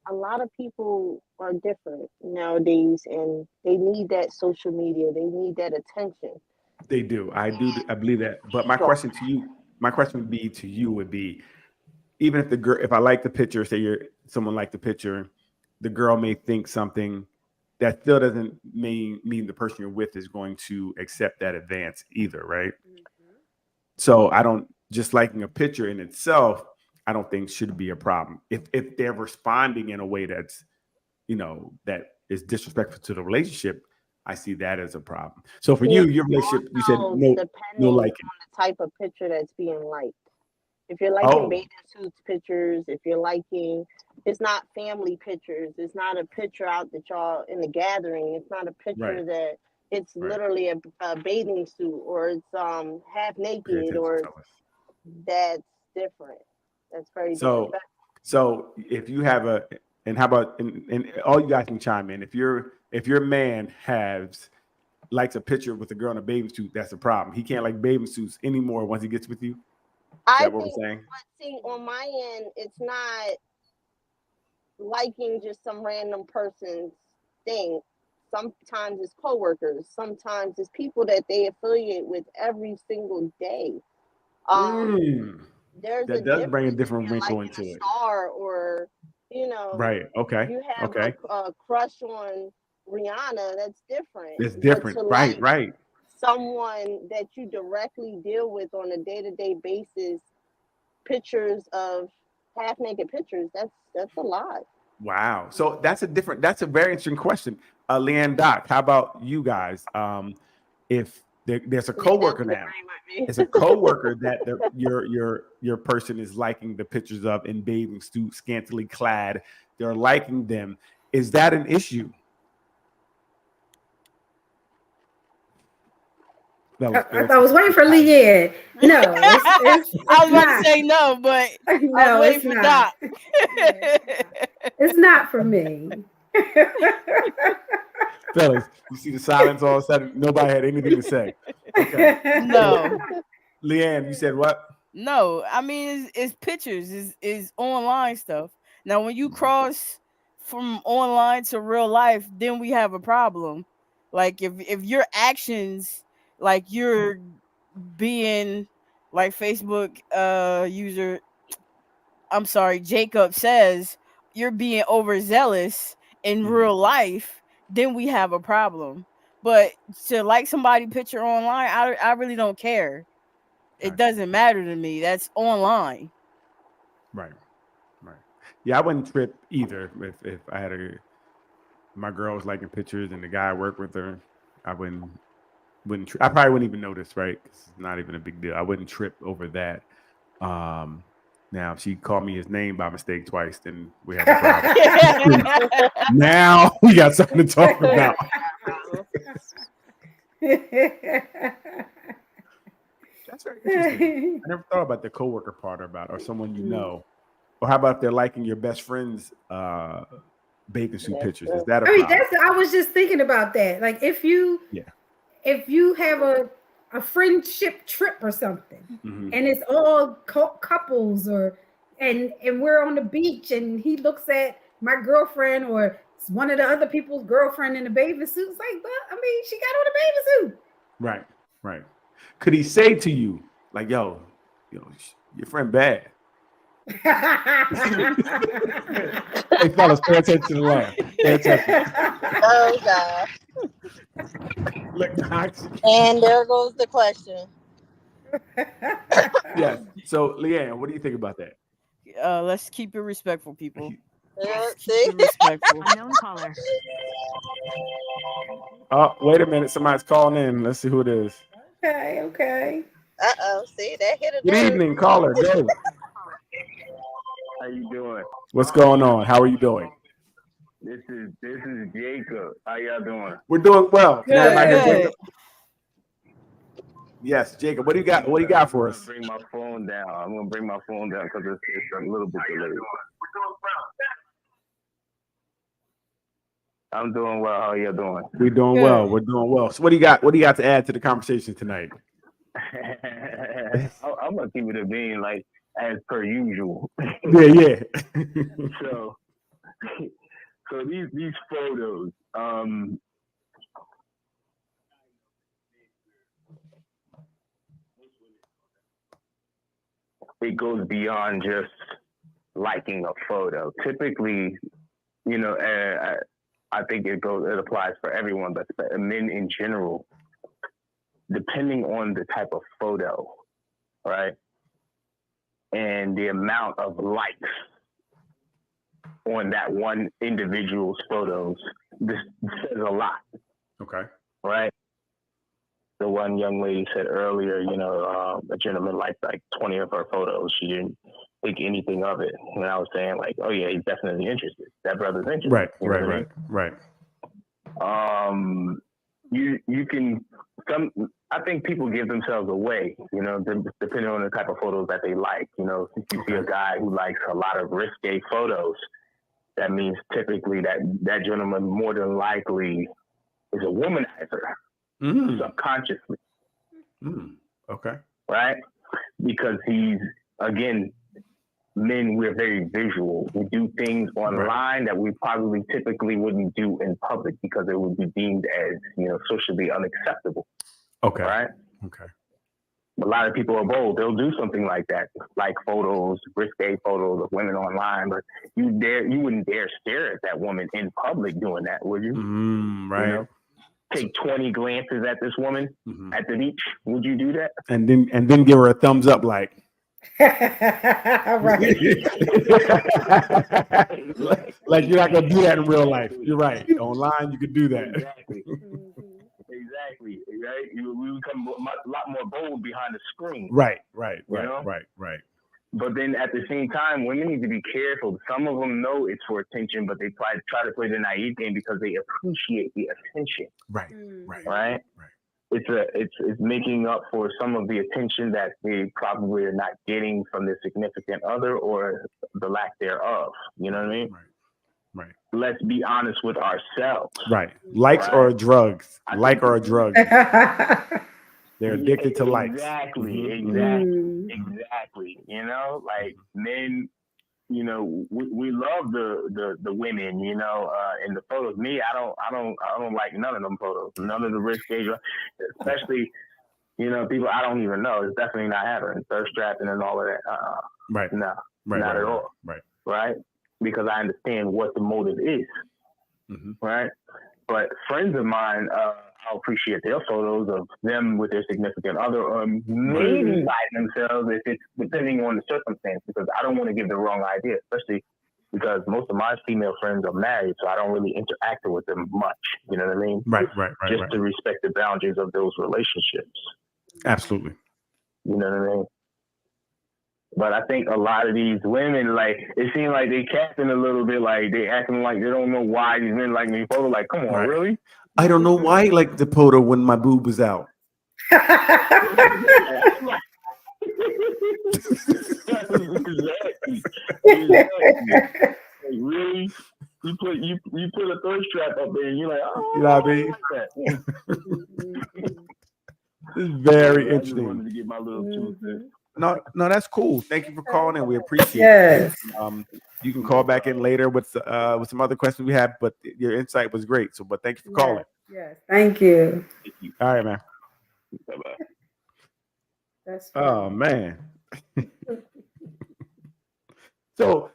a lot of people are different nowadays, and they need that social media. They need that attention. They do. I do. I believe that. But my question would be to you would be, even if the girl, if I like the picture, say someone liked the picture, the girl may think something that still doesn't mean the person you're with is going to accept that advance either, right? So I don't just liking a picture in itself, I don't think should be a problem. If they're responding in a way that's that is disrespectful to the relationship, I see that as a problem. So for Yeah, you, your relationship, you said also no depending liking. on the type of picture that's being liked. If you're liking Oh, bathing suits pictures, if you're liking, it's not family pictures. It's not a picture out that y'all in the gathering. It's not a right, picture that it's right. literally a bathing suit or it's half Pay naked attention, or fellas. that's different. That's very different. So, so if you have and how about, and all you guys can chime in. If your man has likes a picture with a girl in a bathing suit, that's a problem. He can't like bathing suits anymore once he gets with you. Is I that what we're think, saying? but see, on my end, it's not liking just some random person's thing. Sometimes it's coworkers. Sometimes it's people that they affiliate with every single day. Um, Mm, there's a that does bring a difference if different you're wrinkle liking a into it. star or you know Right. Okay. you have Okay. a crush on Rihanna. That's different. It's But different. to Right. like Right. someone that you directly deal with on a day to day basis, pictures of half naked pictures. That's a lot. Wow. So that's a very interesting question. Leanne, Doc, how about you guys? If there's a coworker now, it's a coworker that your person is liking the pictures of in bathing suits, scantily clad. They're liking them. Is that an issue? I was waiting for Leanne. No, it's I was about not. to say no, but No, I was waiting it's for not. Doc. It's not for me. Fellas, you see the silence all of a sudden? Nobody had anything to say. Okay. No. Leanne, you said what? No, I mean it's pictures, is online stuff. Now when you cross from online to real life, then we have a problem. Like if your actions, like you're being like Facebook user, I'm sorry, Jacob says, you're being overzealous in real life, then we have a problem. But to like somebody picture online, I really don't care. It doesn't matter to me. That's online. Right. Yeah, I wouldn't trip either if I had my girl was liking pictures and the guy I work with her. I wouldn't. I probably wouldn't even notice, right? 'Cause it's not even a big deal. I wouldn't trip over that. Now, if she called me his name by mistake twice, then we have a problem. Now we got something to talk about. That's very interesting. I never thought about the coworker part or someone you know. Or how about if they're liking your best friend's bathing suit pictures? Is that a problem? I was just thinking about that. Like if you have a friendship trip or something, and it's all couples and we're on the beach and he looks at my girlfriend or one of the other people's girlfriend in the bathing suit. It's like, well, I mean, she got on a bathing suit. Right. Could he say to you, like, yo, your friend bad? Hey, fellas, pay attention to the laugh. Pay attention. Oh God. Look, and there goes the question. Yes. So, Leanne, what do you think about that? Let's keep it respectful, people. See? Keep it respectful. Unknown caller. Oh, wait a minute. Somebody's calling in. Let's see who it is. Okay. See, that hit a Good evening, caller. Go. How you doing? What's going on? How are you doing? This is Jacob. How y'all doing? We're doing well. Can everybody hear Good. Jacob? Yes, Jacob. What do you got? What do you got for us? I'm gonna bring my phone down because it's a little bit delayed. I'm doing well. How y'all doing? We're doing well. We're doing well. So what do you got? What do you got to add to the conversation tonight? I'm gonna keep it a being like as per usual. Yeah. So these photos, it goes beyond just liking a photo. Typically, I think it applies for everyone, but men in general, depending on the type of photo, right? And the amount of likes on that one individual's photos, this says a lot. Okay. Right? The one young lady said earlier, a gentleman liked like 20 of her photos. She didn't think anything of it. And I was saying like, oh yeah, he's definitely interested. That brother's interested. Right. You can I think people give themselves away, depending on the type of photos that they like. If you see a guy who likes a lot of risque photos, that means typically that gentleman more than likely is a womanizer subconsciously. Okay. Right? Because men, we're very visual. We do things online that we probably typically wouldn't do in public because it would be deemed as, socially unacceptable. Okay. Right? Okay. A lot of people are bold. They'll do something like that, like photos, risque photos of women online, but you wouldn't dare stare at that woman in public doing that, would you? Right. Take 20 glances at this woman at the beach. Would you do that? And then give her a thumbs up like. Right. like you're not gonna do that in real life. You're right. Online, you could do that. Exactly. Exactly. Right. We become a lot more bold behind the screen. Right. You know? Right. But then at the same time, women need to be careful. Some of them know it's for attention, but they try to play the naive game because they appreciate the attention. Right. It's making up for some of the attention that they probably are not getting from their significant other or the lack thereof. You know what I mean? Right. Let's be honest with ourselves. Right. Likes or drugs. Like or a drug. They're addicted to likes. Exactly. Exactly. You know, like men, you know, we love the women, you know, in the photos. Me, I don't like none of them photos. None of the risque, especially, you know, people I don't even know. It's definitely not happening. Thirst trapping and all of that. Right. No, not at all. Right. Because I understand what the motive is. Right. But friends of mine, I'll appreciate their photos of them with their significant other, or maybe by themselves if it's depending on the circumstance, because I don't want to give the wrong idea, especially because most of my female friends are married, so I don't really interact with them much. You know what I mean? Right. Just to respect the boundaries of those relationships. Absolutely. You know what I mean? But I think a lot of these women, like, it seems like they casting a little bit, like they acting like they don't know why these men like me photo. Like, come on, really? I don't know why I like the photo when my boob was out. Exactly. Like, really? You put a thirst trap up there and you're like, oh, you know what I mean? This is very interesting. I just wanted to get my little 2 cents. No, that's cool. Thank you for calling in. We appreciate it. You can call back in later with some other questions we have, but your insight was great. So, but thank you for calling. Yes, thank you. All right, man. Bye-bye. That's oh man. So,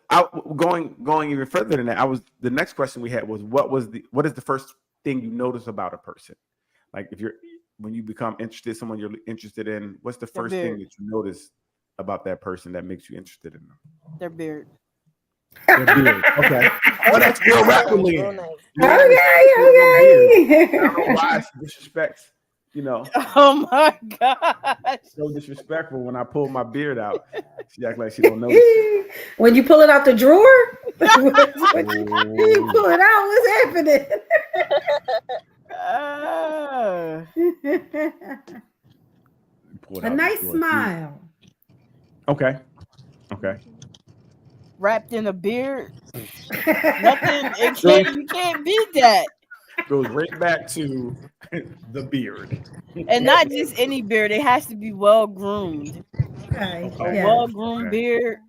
going even further than that, the next question we had was what is the first thing you notice about a person? Like when you become interested, someone you're interested in, what's the first thing that you notice about that person that makes you interested in them? Their beard. Their beard. Okay. Oh, that's real rapidly. Okay. I don't know why she disrespects, you know. Oh my gosh. So disrespectful when I pull my beard out. She acts like she don't notice. When you pull it out the drawer? When you pull it out, what's happening? A nice smile. Okay. Wrapped in a beard. Nothing. You can't beat that. Goes right back to the beard. And not just any beard. It has to be well groomed. Okay. A well groomed beard.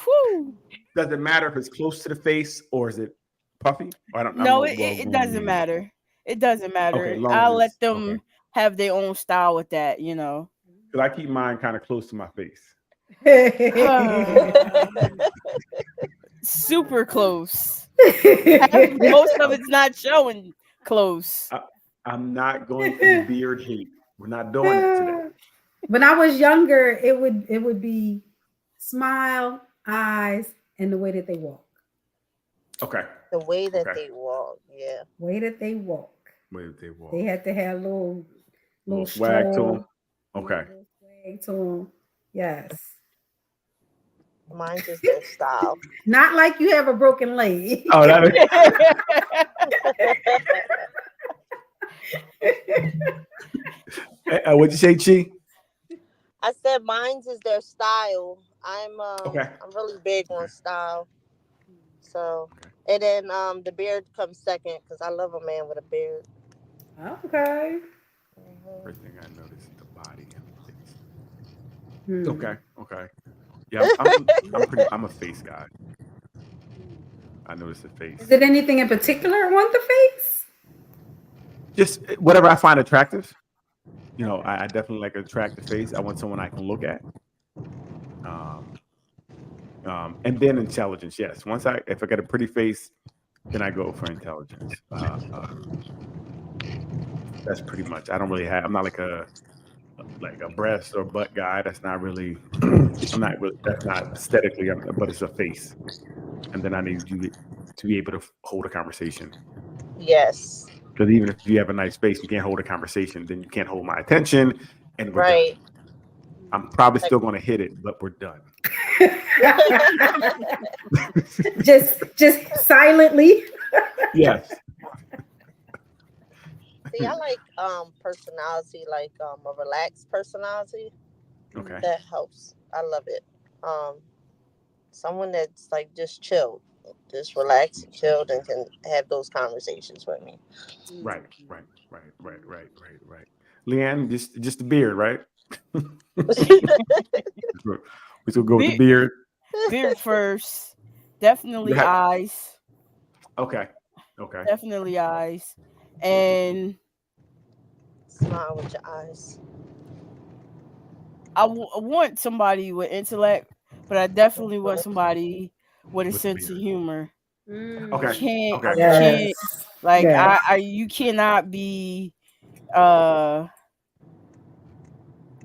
Whew. Does it matter if it's close to the face or is it puffy? No, it doesn't matter. It doesn't matter. Okay, I'll let them have their own style with that, you know. Because I keep mine kind of close to my face. Super close. Most of it's not showing close. I'm not going for the beard hate. We're not doing it today. When I was younger, it would be smile, eyes, and the way that they walk. Okay. The way that they walk, yeah. Way that they walk. They had to have little swag to them. Okay. Swag to them. Yes. Mine's just their style. Not like you have a broken leg. Oh, that is. What'd you say, Chi? I said mine's is their style. I'm really big on style. So, and then the beard comes second because I love a man with a beard. Okay. First thing I noticed is the body and the face. Okay. Yeah, I'm a face guy. I notice the face. Is it anything in particular on the face? Just whatever I find attractive. You know, I definitely like an attractive face. I want someone I can look at. And then intelligence. Yes. If I got a pretty face, then I go for intelligence. That's pretty much. I'm not like a like a breast or butt guy. That's not really. I'm not really. That's not aesthetically. But it's a face, and then I need you to be able to hold a conversation. Yes. Because even if you have a nice face, you can't hold a conversation. Then you can't hold my attention, and we're Right. done. I'm probably still going to hit it, but we're done. just silently. Yes. See, I like personality, like a relaxed personality. Okay. That helps. I love it. Someone that's like just chilled, just relaxed and chilled, and can have those conversations with me. Right. Leanne, just the beard, right? We still go with the beard. Beard first. Definitely eyes. Okay. Definitely eyes. And smile with your eyes. I want somebody with intellect, but I definitely want somebody with a sense of humor. Okay. Can't like you cannot be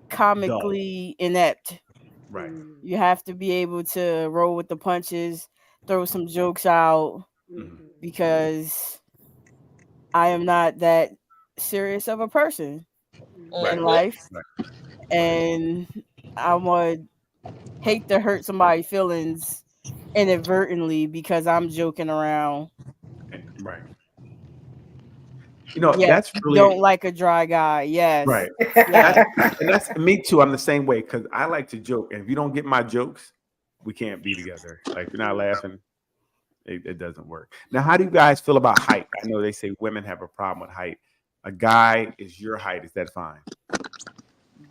comically inept. Right. You have to be able to roll with the punches, throw some jokes out, because I am not that serious of a person in life. Right. And I would hate to hurt somebody's feelings inadvertently because I'm joking around. Right. You know, yes, that's really don't like a dry guy. Yes. right. Yes. And that's me too. I'm the same way because I like to joke. And if you don't get my jokes, we can't be together. Like if you're not laughing, it doesn't work. Now, how do you guys feel about height? I know they say women have a problem with height. A guy is your height. Is that fine?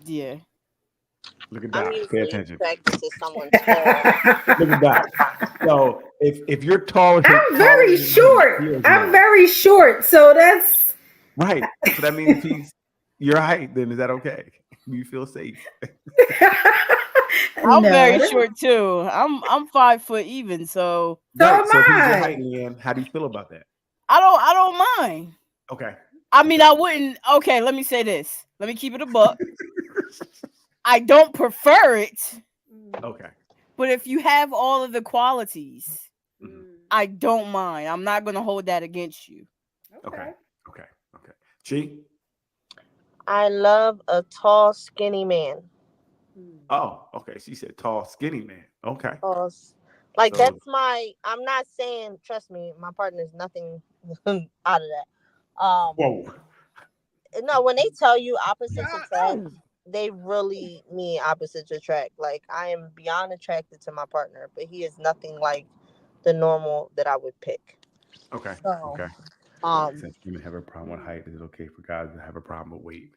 Yeah. Look at I'm that. Pay usually attention. attracted to someone tall. Look at that. So if you're tall, I'm very short. I'm very short. So that's right. So that means if he's your height, then is that okay? Do you feel safe? I'm very short too. I'm 5 foot even, so right. So if he's your height, Leanne, how do you feel about that? I don't mind. Okay. I mean, I wouldn't. Okay, let me say this. Let me keep it a buck. I don't prefer it. Okay. But if you have all of the qualities, I don't mind. I'm not going to hold that against you. Okay. G? I love a tall, skinny man. Oh, okay. She said tall, skinny man. Okay. Like so, that's I'm not saying, trust me, my partner is nothing out of that. Whoa. No, when they tell you opposites attract, they really mean opposites attract. Like I am beyond attracted to my partner, but he is nothing like the normal that I would pick. Okay. So, since women have a problem with height, is it okay for guys to have a problem with weight?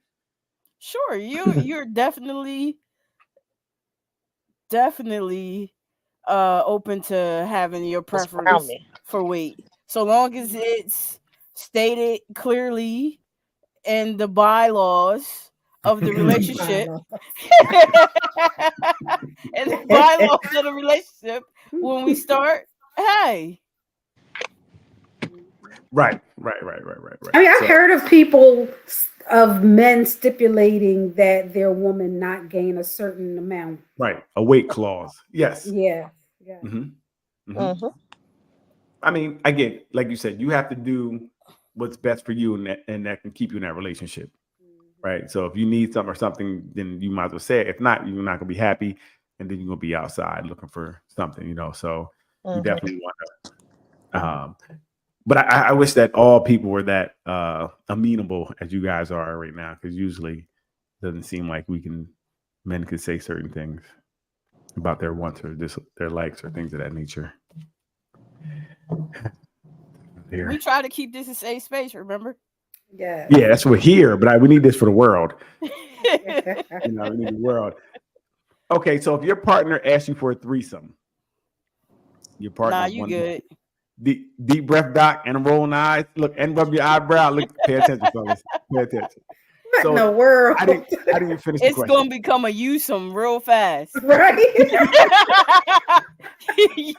Sure, you're definitely open to having your preference for weight, so long as it's stated clearly in the bylaws of the relationship. And the bylaws of the relationship when we start. Hey. Right. I mean, I've heard of people, of men stipulating that their woman not gain a certain amount. Right. A weight clause. Yes. Yeah. I mean, again, like you said, you have to do what's best for you, and that can keep you in that relationship. Right. So if you need something or something, then you might as well say it. If not, you're not going to be happy. And then you're going to be outside looking for something, so you definitely want to. But I wish that all people were that amenable as you guys are right now, because usually it doesn't seem like men could say certain things about their wants or just their likes or things of that nature. We try to keep this a safe space, remember? Yeah. Yeah, that's what we're here, but we need this for the world. We need the world. Okay, so if your partner asks you for a threesome, your partner. Nah, you good. Deep breath, Doc, and rolling eyes. Look, and rub your eyebrow. Look, pay attention, fellas. Pay attention. What in the world? I didn't even finish the question. It's going to become a you-some real fast. Right? Yeah. You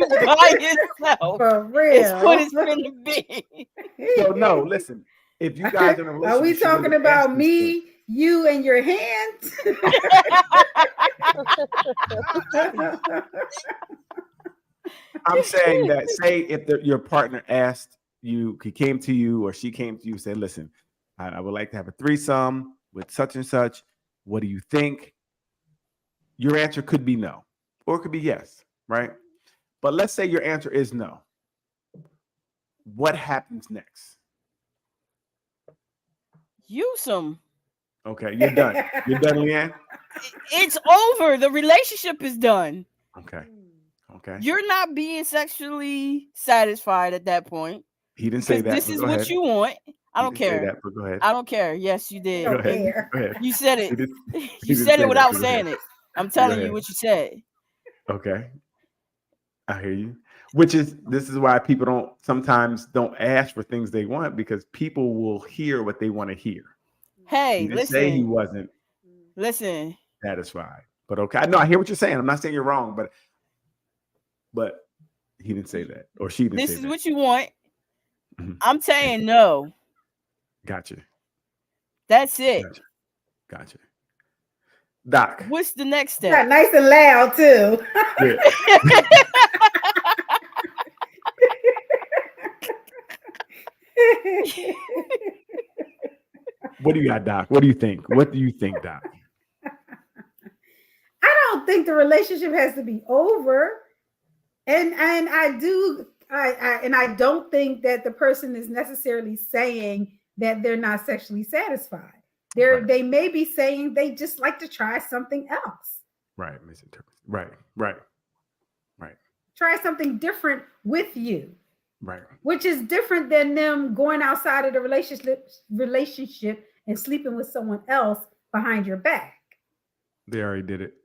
by yourself. For real. It's what it's going to be. So, no, listen. If you guys are in a relationship, are we talking about me you and your hands. I'm saying that, say if your partner asked you, he came to you or she came to you and said, listen, I would like to have a threesome with such and such. What do you think? Your answer could be no, or it could be yes, right? But let's say your answer is no. What happens next? Use them. Okay, you're done. You're done, Leanne? It's over. The relationship is done. Okay. Okay. You're not being sexually satisfied at that point. He didn't say that. This is go what ahead. you want. I He don't didn't say care. that, but go ahead. I don't care. Yes, you did. Go ahead. care. Go ahead. You said He it. didn't- You didn't said say it that, without but go saying ahead. it. I'm telling ahead. you what you said. Okay. I hear you. This is why people sometimes don't ask for things they want, because people will hear what they want to hear. Hey, He didn't say he listen. wasn't Listen. satisfied. But okay. No, I hear what you're saying. I'm not saying you're wrong, but he didn't say that. Or she didn't This say is that. what you want. Mhm. I'm saying no. Gotcha. That's it. Gotcha. Doc. What's the next Got step? nice and loud too. Yeah. What do you got, Doc? What do you think? What do you think, Doc? I don't think the relationship has to be over, and I don't think that the person is necessarily saying that they're not sexually satisfied. They may be saying they just like to try something else. Right, misinterpret. Right. Try something different with you. Right. Which is different than them going outside of the relationship and sleeping with someone else behind your back. They already did it.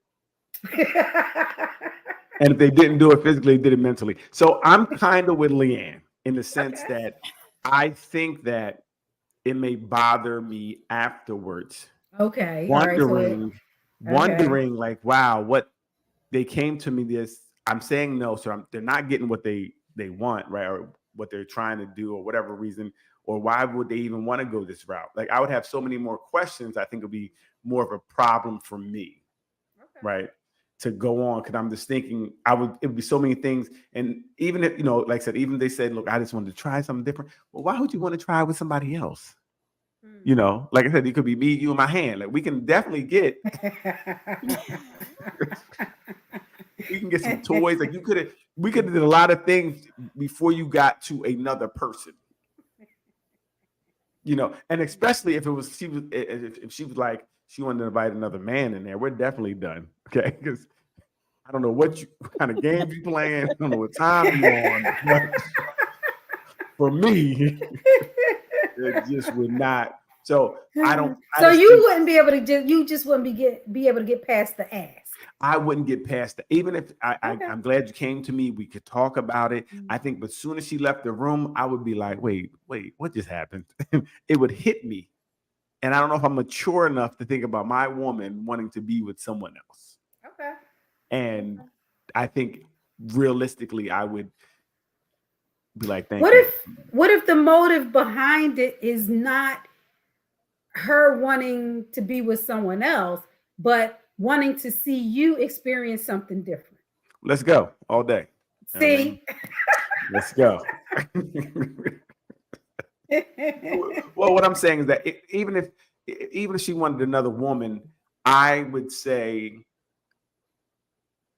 And if they didn't do it physically, they did it mentally. So I'm kind of with Leanne in the sense that I think that it may bother me afterwards. Okay. Wondering, like, wow, what they came to me this. I'm saying no, so they're not getting what they want, right? Or what they're trying to do, or whatever reason, or why would they even want to go this route? Like, I would have so many more questions. I think it'd be more of a problem for me, right? To go on, because I'm just thinking it would be so many things. And even if, like I said, even they said, look, I just wanted to try something different. Well, why would you want to try with somebody else? Like I said, it could be me, you, and my hand. Like, we can definitely get we can get some toys. Like, we could have did a lot of things before you got to another person. And especially if she was like, she wanted to invite another man in there, we're definitely done. Okay. Because I don't know what kind of games you playing. I don't know what time you on. But for me, it just would not. So I don't. So you wouldn't be able to you just wouldn't be able to get past the ass. I wouldn't get past that. Even if I'm glad you came to me, we could talk about it. I think, but as soon as she left the room, I would be like, wait, what just happened? It would hit me. And I don't know if I'm mature enough to think about my woman wanting to be with someone else. Okay. And I think realistically, I would be like, thank what you. What if the motive behind it is not her wanting to be with someone else, but wanting to see you experience something different? Let's go all day. See? Let's go. Well, what I'm saying is that even if she wanted another woman, I would say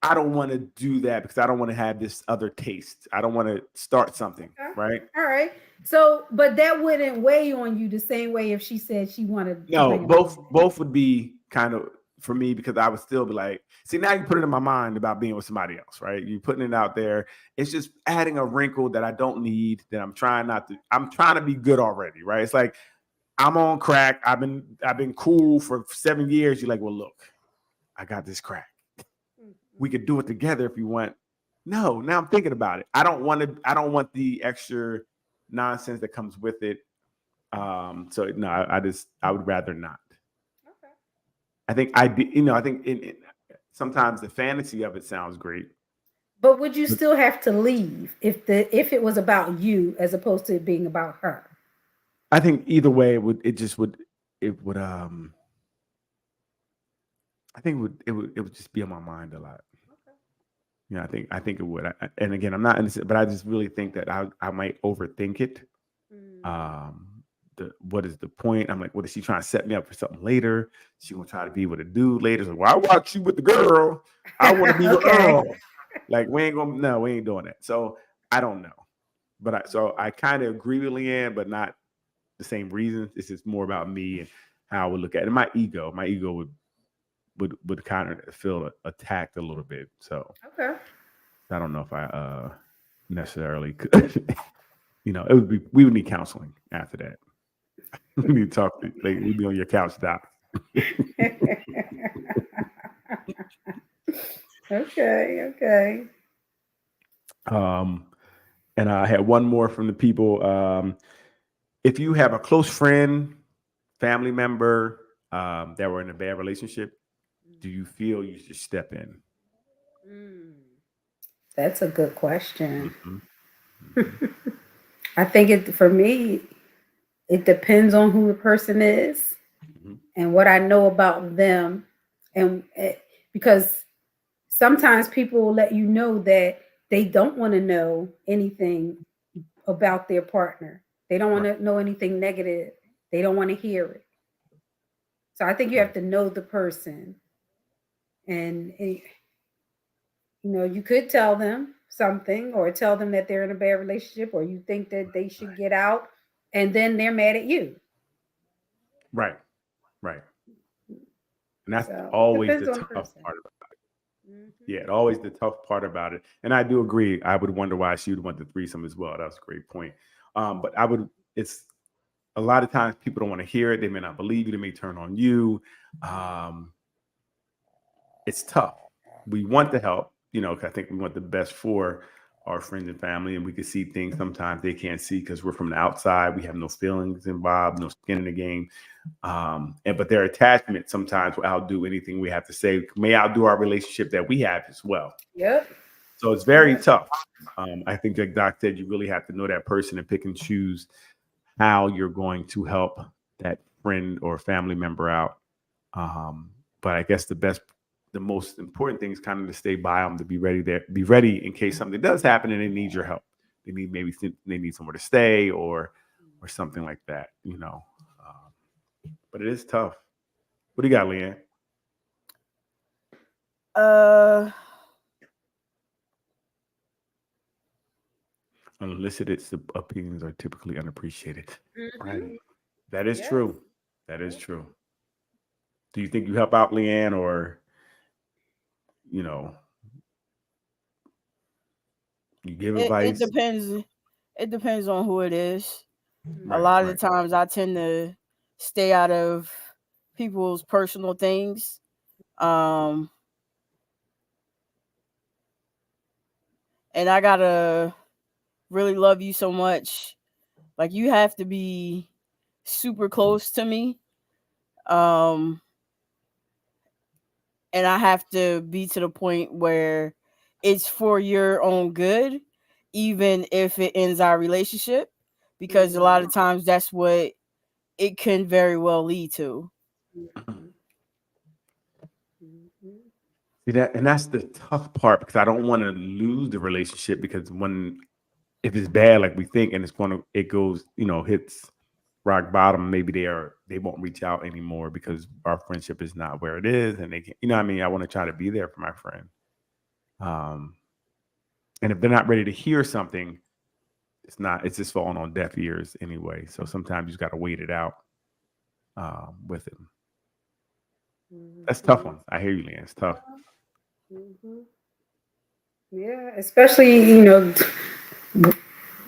I don't want to do that, because I don't want to have this other taste. I don't want to start something, right? All right. So, but that wouldn't weigh on you the same way if she said she wanted. No, both would be kind of for me, because I would still be like, see, now you put it in my mind about being with somebody else, right? You're putting it out there. It's just adding a wrinkle that I don't need, that I'm trying to be good already, right? It's like, I'm on crack. I've been cool for 7 years. You're like, well, look, I got this crack. We could do it together if you want. No, now I'm thinking about it. I don't want the extra nonsense that comes with it. So no, I would rather not. Okay. I think sometimes the fantasy of it sounds great. But would you still have to leave if it was about you as opposed to it being about her? I think either way it would I think it would just be on my mind a lot. Okay. Yeah, I think it would. And again, I'm not innocent, but I just really think that I might overthink it. Mm. Um, what is the point? I'm like, what is she trying to set me up for something later? She gonna try to be with a dude later. So, well, I watch you with the girl. I want to be with Okay. Earl. Like we ain't doing that. So I don't know. But I kind of agree with Leanne, but not the same reasons. It's just more about me and how I would look at it. My ego would kind of feel attacked a little bit. So Okay. I don't know if I necessarily could. It would be we would need counseling after that. We need to talk. Like we'd be on your couch, doc. Okay. Okay. Um, and I had one more from the people. If you have a close friend, family member that were in a bad relationship, do you feel you should step in? Mm. That's a good question. Hmm. Hmm. I think for me, it depends on who the person is Hmm. and what I know about them. And because sometimes people will let you know that they don't want to know anything about their partner. They don't want Right. to know anything negative. They don't want to hear it. So I think you have Right. to know the person. And, you could tell them something or tell them that they're in a bad relationship or you think that they should get out and then they're mad at you. Right. Right. And that's So it always depends the on the tough person. part. Mhm. Yeah, always the tough part about it. And I do agree. I would wonder why she would want the threesome as well. That's a great point. But I would. It's a lot of times people don't want to hear it. They may not believe you. They may turn on you. Um, it's tough. We want to help, 'cause I think we want the best for our friends and family, and we can see things sometimes they can't see because we're from the outside. We have no feelings involved, no skin in the game. But their attachment sometimes will outdo anything we have to say, may outdo our relationship that we have as well. Yep. So it's very Yep. tough. I think, like Doc said, you really have to know that person and pick and choose how you're going to help that friend or family member out. But I guess the most important thing is kind of to stay by them, to be ready in case something does happen and they need your help. They need somewhere to stay or something like that. But it is tough. What do you got, Leanne? Uh, Unsolicited opinions are typically unappreciated. Right. Hmm. That is Yes. true. That is Yes. true. Do you think you help out, Leanne, or you know you give it advice? depends. It depends on who it is. A Mhm. Right. lot of the Right. times, I tend to stay out of people's personal things. Um, and I gotta really love you so much. Like you have to be super close to me. Um, and I have to be to the point where it's for your own good, even if it ends our relationship, because a lot Mhm. of times that's what it can very well lead to. Mhm. Mhm. See that, and that's the tough part because I don't want to lose the relationship because if it's bad like we think and it goes hits rock bottom, maybe they won't reach out anymore because our friendship is not where it is and they can what I mean. I want to try to be there for my friend. Um, and if they're not ready to hear something, it's just falling on deaf ears anyway. So sometimes you just got to wait it out with it. That's a tough Mhm. one. I hear you, Leanne. It's tough. Mhm. Yeah, especially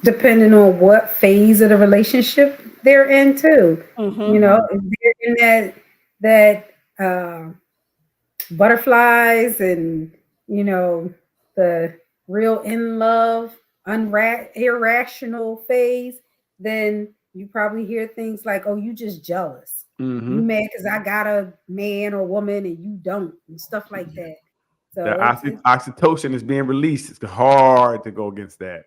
depending on what phase of the relationship they're in too. Mm-hmm. Hmm. If they're in that butterflies and the real in love, irrational phase, then you probably hear things like, "Oh, you just jealous. You Hmm. mad because I got a man or woman and you don't," and stuff like that. The So it's oxytocin is being released. It's hard to go against that.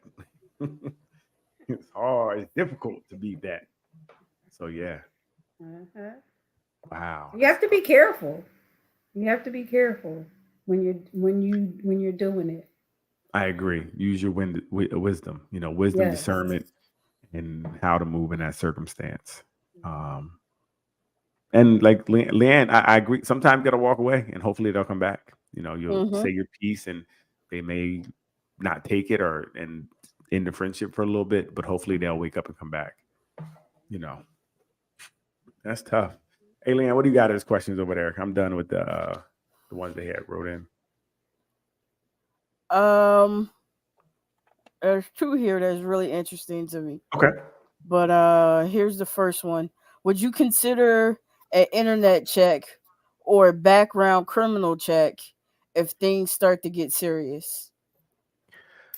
It's hard. It's difficult to beat that. So yeah. uh Wow. you That's have to tough. be careful. You have to be careful when you're doing it. I agree. Use your wisdom, wisdom, Yes. discernment, and how to move in that circumstance. Um, and like Leanne, I agree. Sometimes you got to walk away, and hopefully they'll come back. You'll say your piece, and they may not take it or and end the friendship for a little bit, but hopefully they'll wake up and come back. That's tough. Hey, Leanne, what do you got as questions over there? I'm done with the ones they had wrote in. There's two here that's really interesting to me. Okay. But here's the first one. Would you consider an internet check or a background criminal check if things start to get serious?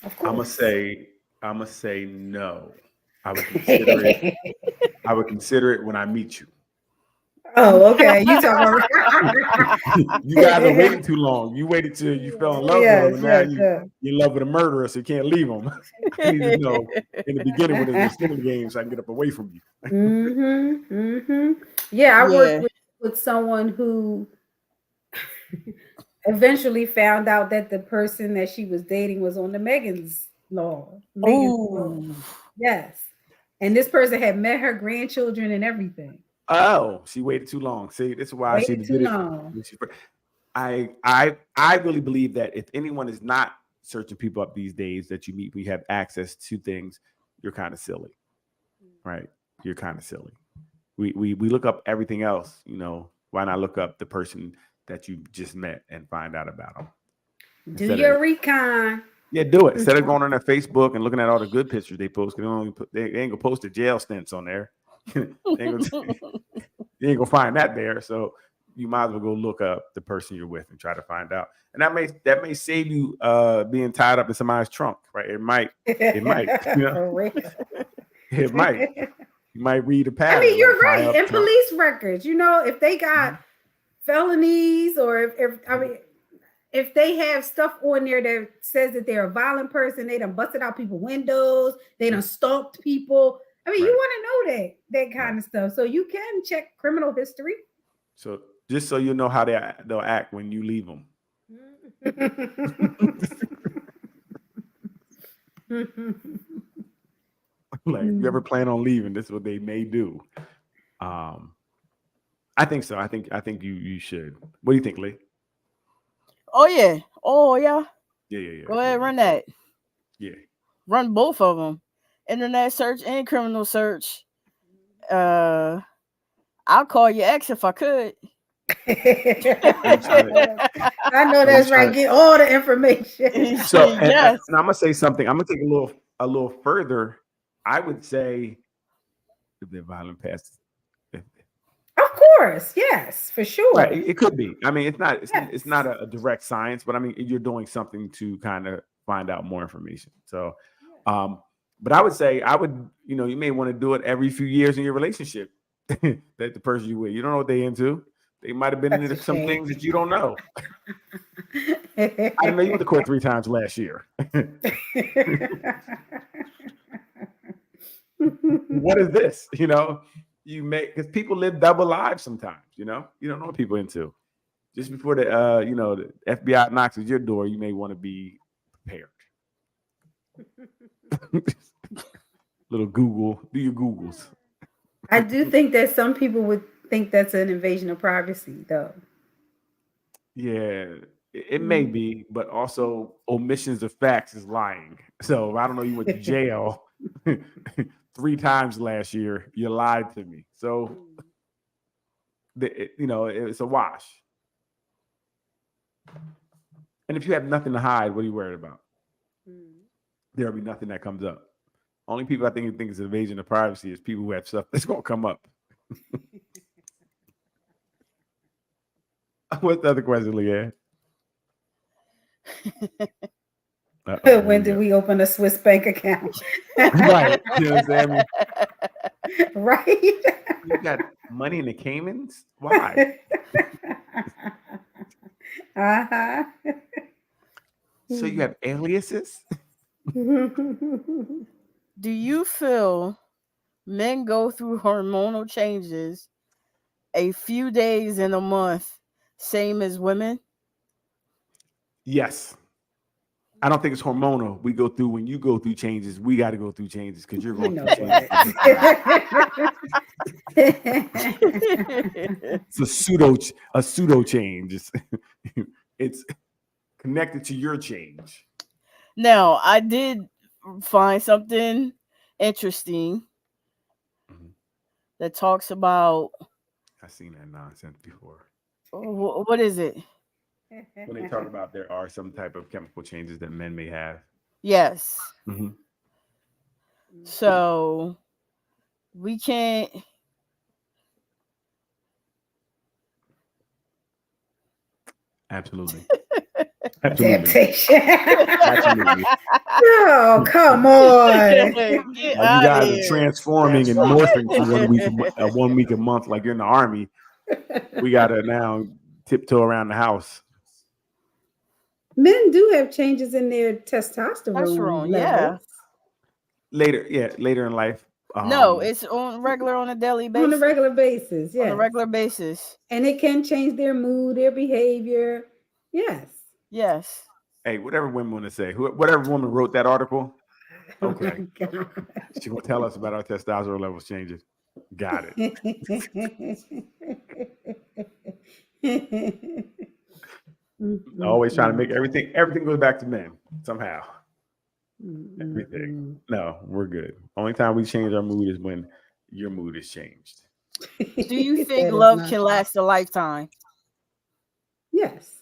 Of I'm gonna course. say no. I would consider it. I would consider it when I meet you. Oh, okay. You talking about You guys are waiting too long. You waited till you fell in love with him, and now you're in love with a murderer, so you can't leave him. I need to know in the beginning when it's a skinny game, so I can get up away from you. Yeah, I worked Yeah. with someone who eventually found out that the person that she was dating was on the Megan's law. Ooh. Yes. And this person had met her grandchildren and everything. Oh, she waited too long. See, this is why she Waited too did it. long. I really believe that if anyone is not searching people up these days that you meet, we have access to things, you're kind of silly, right? You're kind of silly. We look up everything else, why not look up the person that you just met and find out about them? Do your recon. Yeah, do it. Instead of going on their Facebook and looking at all the good pictures they post, they ain't gonna post the jail stints on there. You ain't gonna find that there. So you might as well go look up the person you're with and try to find out. And that may save you being tied up in somebody's trunk, right? It might. It might. You might read a pattern. I mean, you're right. And police records, if they got felonies or if they have stuff on there that says that they're a violent person, they done busted out people's windows, they done stalked people. I mean, you want to know that kind of stuff. So you can check criminal history. So just so you know how they'll act when you leave them. Like, if you ever plan on leaving, this is what they may do. I think so. I think you should. What do you think, Lee? Oh yeah. Yeah. Go ahead, run that. Yeah. Run both of them. Internet search and criminal search. I'll call your ex if I could. I know that's right. Get all the information. So, and I'm gonna say something. I'm gonna take a little further. I would say if they're violent past. Of course, yes, for sure. Right, it could be. I mean, it's not a direct science, but I mean, you're doing something to kind of find out more information. So, but I would say you may want to do it every few years in your relationship. That the person you with, you don't know what they into. They might have been into some things that you don't know. I know you went to court 3 times last year. What is this? You make, because people live double lives sometimes. You don't know what people into. Just before the the FBI knocks at your door, you may want to be prepared. Little Google, do your Googles. I do think that some people would think that's an invasion of privacy, though. Yeah, it may be, but also omissions of facts is lying. So if I don't know, you went to jail 3 times last year, you lied to me. So it's a wash. And if you have nothing to hide, what are you worried about? There'll be nothing that comes up. Only people I think is invasion of privacy is people who have stuff that's gonna come up. What's the other question, Leanne? When did we open a Swiss bank account? Right. You know what I'm saying? Right. You got money in the Caymans? Why? Uh-huh. So you have aliases? Do you feel men go through hormonal changes a few days in a month same as women? Yes. I don't think it's hormonal. We go through, when you go through changes, we got to go through changes because you're You going know through what? changes. It's a pseudo change. It's connected to your change. Now, I did find something interesting Mhm. that talks about I've seen that nonsense before. what is it? When they talk about there are some type of chemical changes that men may have. Yes. Mm-hmm. So we can't. Absolutely. Adaptation. Absolutely. Oh, come on. Get While you out of guys are here. transforming and morphing for 1 week a month, like you're in the army, we gotta now tiptoe around the house. Men do have changes in their testosterone Testosterone, levels Later in life. No, it's on a daily basis. on a regular basis. On a Yes. regular basis. And it can change their mood, their behavior. Yes. Yes. Hey, whatever women want to say, whatever woman wrote that article, Oh okay, my God. she will tell us about our testosterone levels changing. Got it. Always trying to make everything goes back to men somehow. Everything. No, we're good. Only time we change our mood is when your mood is changed. Do you think That is love not- can last a lifetime? Yes.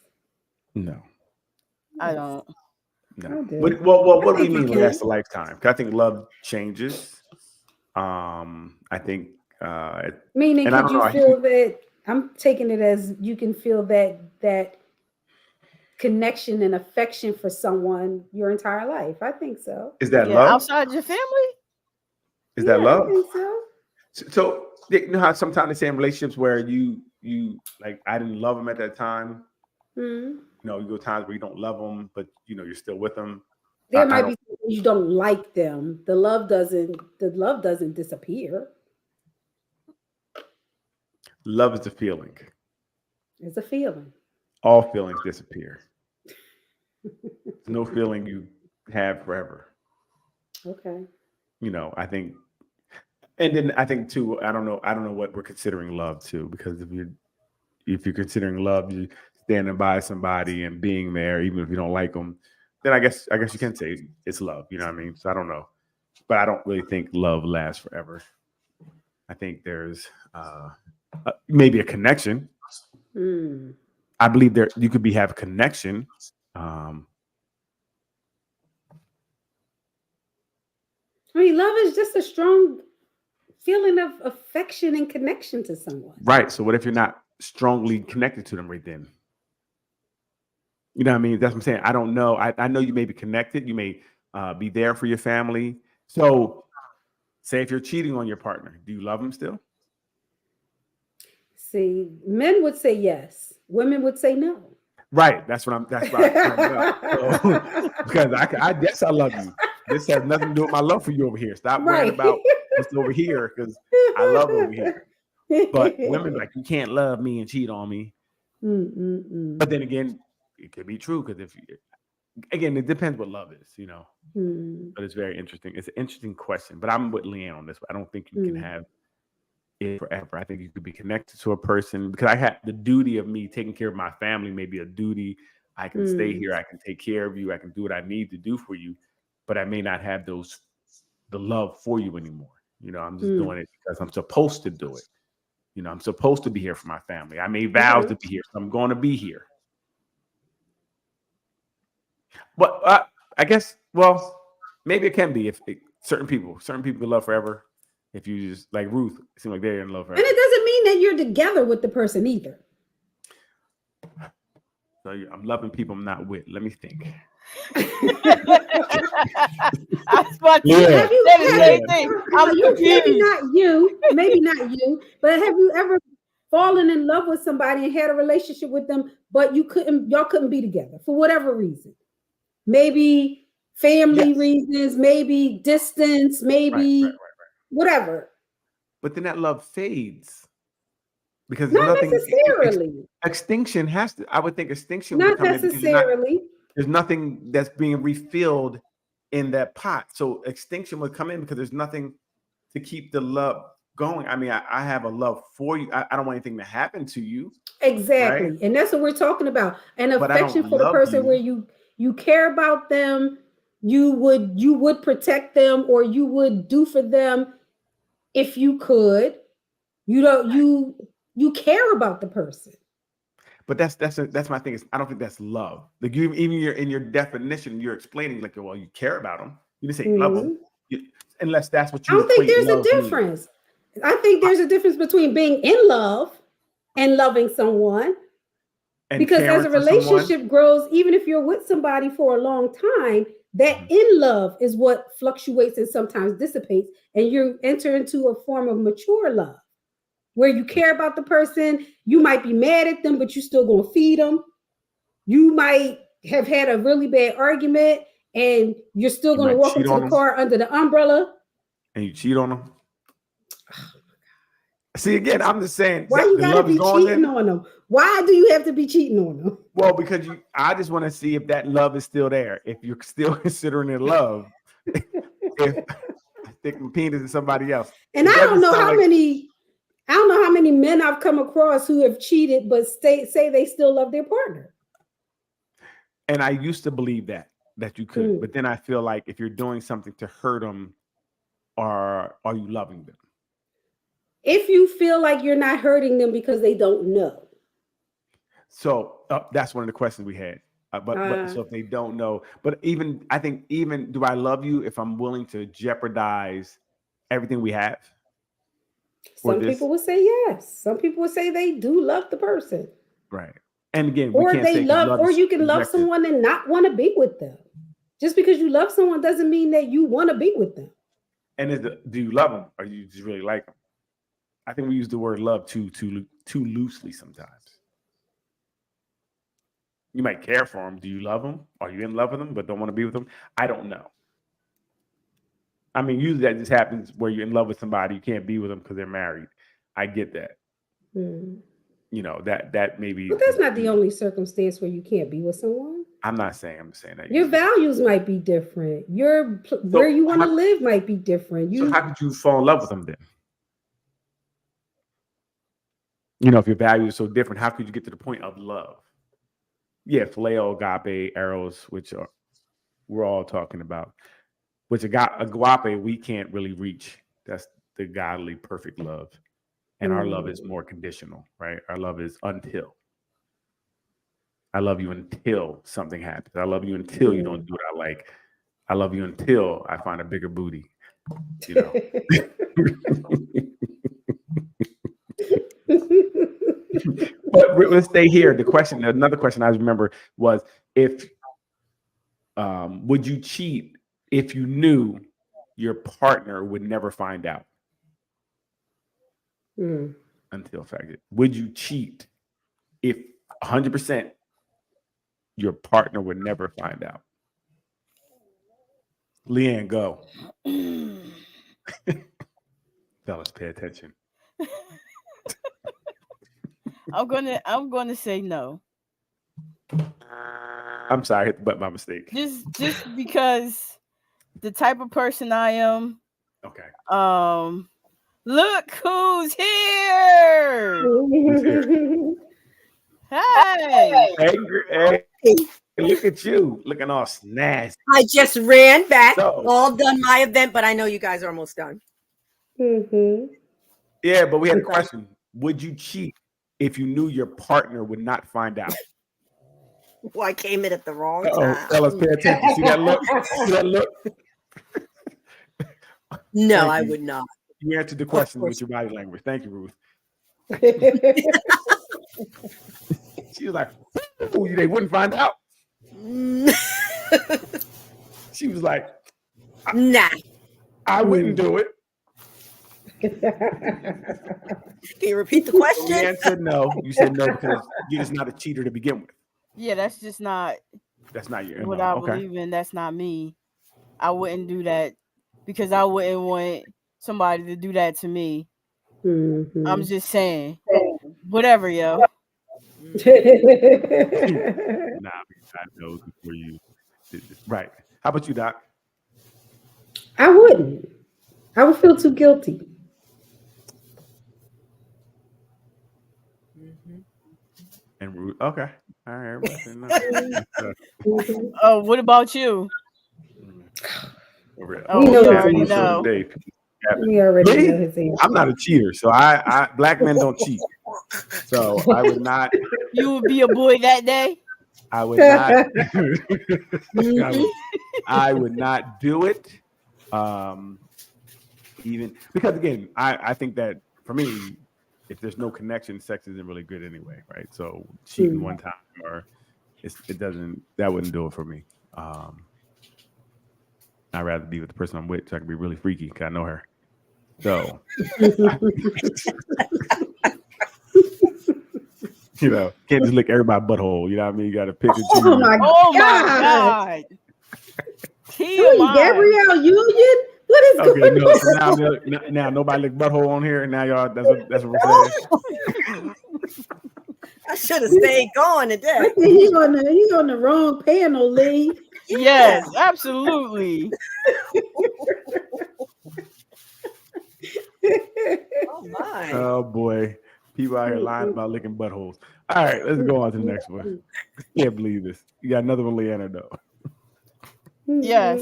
No. I don't. No. I do. What do we think it mean can. last a lifetime? 'Cause I think love changes. I think Meaning, and I could don't you know, feel that? I'm taking it as you can feel that connection and affection for someone your entire life. I think so. is that Yeah, love? outside your family? Is that I love? think so. So you know how sometimes they say in relationships where you like, I didn't love him at that time. Mhm. You know, you go times where you don't love them, but you know you're still with them. There I might don't. be you don't like them. The love doesn't disappear. Love is a feeling. It's a feeling. All feelings disappear. There's no feeling you have forever. Okay. You know, I think, and then I think too. I don't know what we're considering love too, because if you're considering love, you standing by somebody and being there, even if you don't like them, then I guess you can say it's love. You know what I mean? So I don't know, but I don't really think love lasts forever. I think there's maybe a connection. Hmm. I believe there you could have a connection. Um, I mean, love is just a strong feeling of affection and connection to someone. right. So what if you're not strongly connected to them right then? You know what I mean? That's what I'm saying. I don't know. I know you may be connected. You may be there for your family. So say if you're cheating on your partner, do you love them still? See, men would say yes. Women would say no. Right. That's why I'm bringing up. So, because I guess I love you. This has nothing to do with my love for you over here. Stop worrying Right. about what's over here because I love over here. But women like, you can't love me and cheat on me. But then again, it could be true because again, it depends what love is, you know. But it's very interesting. It's an interesting question. But I'm with Leanne on this. I don't think you can have it forever. I think you could be connected to a person because I have the duty of me taking care of my family, maybe a duty. I can stay here. I can take care of you. I can do what I need to do for you. But I may not have the love for you anymore. You know, I'm just doing it because I'm supposed to do it. You know, I'm supposed to be here for my family. I made vows to be here, so I'm going to be here. But I guess, well, maybe it can be if certain people can love forever. If you just like Ruth, it seems like they're in love forever. And it doesn't mean that you're together with the person either. So I'm loving people I'm not with. Let me think. I was about to say the same thing. I'm confused. Maybe not you, but have you ever fallen in love with somebody and had a relationship with them, but y'all couldn't be together for whatever reason? Maybe family reasons, maybe distance, maybe right. whatever. But then that love fades because Not nothing. necessarily. extinction has to. I would think extinction would Not come in because necessarily. there's nothing that's being refilled in that pot. So extinction would come in because there's nothing to keep the love going. I mean, I have a love for you. I don't want anything to happen to you. Exactly. Right? And that's what we're talking about. An But I affection don't for the love person you. where you care about them, you would protect them, or you would do for them if you could. You don't you care about the person. But that's my thing. Is I don't think that's love. Like you, even in your definition, you're explaining like, well, you care about them. You didn't say love them, unless that's what I you don't think equate there's a love means. difference. I think there's a difference between being in love and loving someone. And Because as caring a for someone. relationship grows, even if you're with somebody for a long time, that in love is what fluctuates and sometimes dissipates, and you enter into a form of mature love where you care about the person. You might be mad at them, but you still gonna feed them. You might have had a really bad argument, and you're still You gonna might walk cheat into on the them. car under the umbrella. And you cheat on them. See, again, I'm just saying. Why you the gotta love is be gone cheating then? on them? Why do you have to be cheating on them? Well, because I just want to see if that love is still there. If you're still considering it love, if sticking penis in somebody else. And I don't know how many men I've come across who have cheated but say they still love their partner. And I used to believe that you could, but then I feel like if you're doing something to hurt them, are you loving them? If you feel like you're not hurting them because they don't know. So that's one of the questions we had. But so if they don't know, but I think do I love you if I'm willing to jeopardize everything we have? Some people would say yes. Some people would say they do love the person. Right. And again, or you can love someone and not want to be with them. Just because you love someone doesn't mean that you want to be with them. And do you love them or do you just really like them? I think we use the word love too loosely sometimes. You might care for them. Do you love them? Are you in love with them but don't want to be with them? I don't know. I mean, usually that just happens where you're in love with somebody, you can't be with them because they're married. I get that. You know, that maybe. But that's not the only circumstance where you can't be with someone. I'm saying that. Your values might be different. Where you want to live might be different. So how could you fall in love with them then? You know, if your values are so different, how could you get to the point of love? Yeah, phileo, agape, eros, which we're all talking about. Which agape we can't really reach. That's the godly, perfect love. And our love is more conditional, right? Our love is until. I love you until something happens. I love you until you don't do what I like. I love you until I find a bigger booty. You know. But let's stay here. Another question I remember was would you cheat if you knew your partner would never find out? Until fact, would you cheat if 100% your partner would never find out? Leanne, go. Fellas, pay attention. I'm gonna say no. I'm sorry, but my mistake. Just because the type of person I am. Okay. Look who's here. Hey, look at you, looking all snazzy. I just ran back, all done my event, but I know you guys are almost done. Yeah, but we had a question. Would you cheat if you knew your partner would not find out? Well, I came in at the wrong time. Fellas, pay attention. See that look? No, I would not. You answered the question with your body language. Thank you, Ruth. She was like, they wouldn't find out. She was like, nah, I wouldn't do it. Can you repeat the question? You answered no. You said no because you're just not a cheater to begin with. Yeah, that's not your what I believe in. That's not me. I wouldn't do that because I wouldn't want somebody to do that to me. I'm just saying. Whatever, yo. Because I know before you did this. Right. How about you, Doc? I wouldn't. I would feel too guilty. And Ruth. Okay. All right. Everybody said no. Mhm. Oh, what about you? Oh, We know we his already answer. know. We already know Me? his answer. I'm not a cheater, so I black men don't cheat. So I would not. You would be a boy that day. I would not. Mhm. I would not do it. Even because again, I think that for me, if there's no connection, sex isn't really good anyway, right? So cheating one time or it doesn't that wouldn't do it for me. I'd rather be with the person I'm with so I can be really freaky because I know her. So can't just lick everybody butthole. You know what I mean? You got to pick and choose. Oh my Oh my God. God. Who is Gabrielle Union? What is Okay, going no. So on? now nobody lick butthole on here, and now y'all that's what we're saying. I should have stayed going I today. think he on the wrong panel, Lee. Yes, absolutely. Oh my. Oh boy, people out here lying about licking buttholes. All right, let's go on to the next one. Can't believe this. You got another one, Leanna, though. Yes.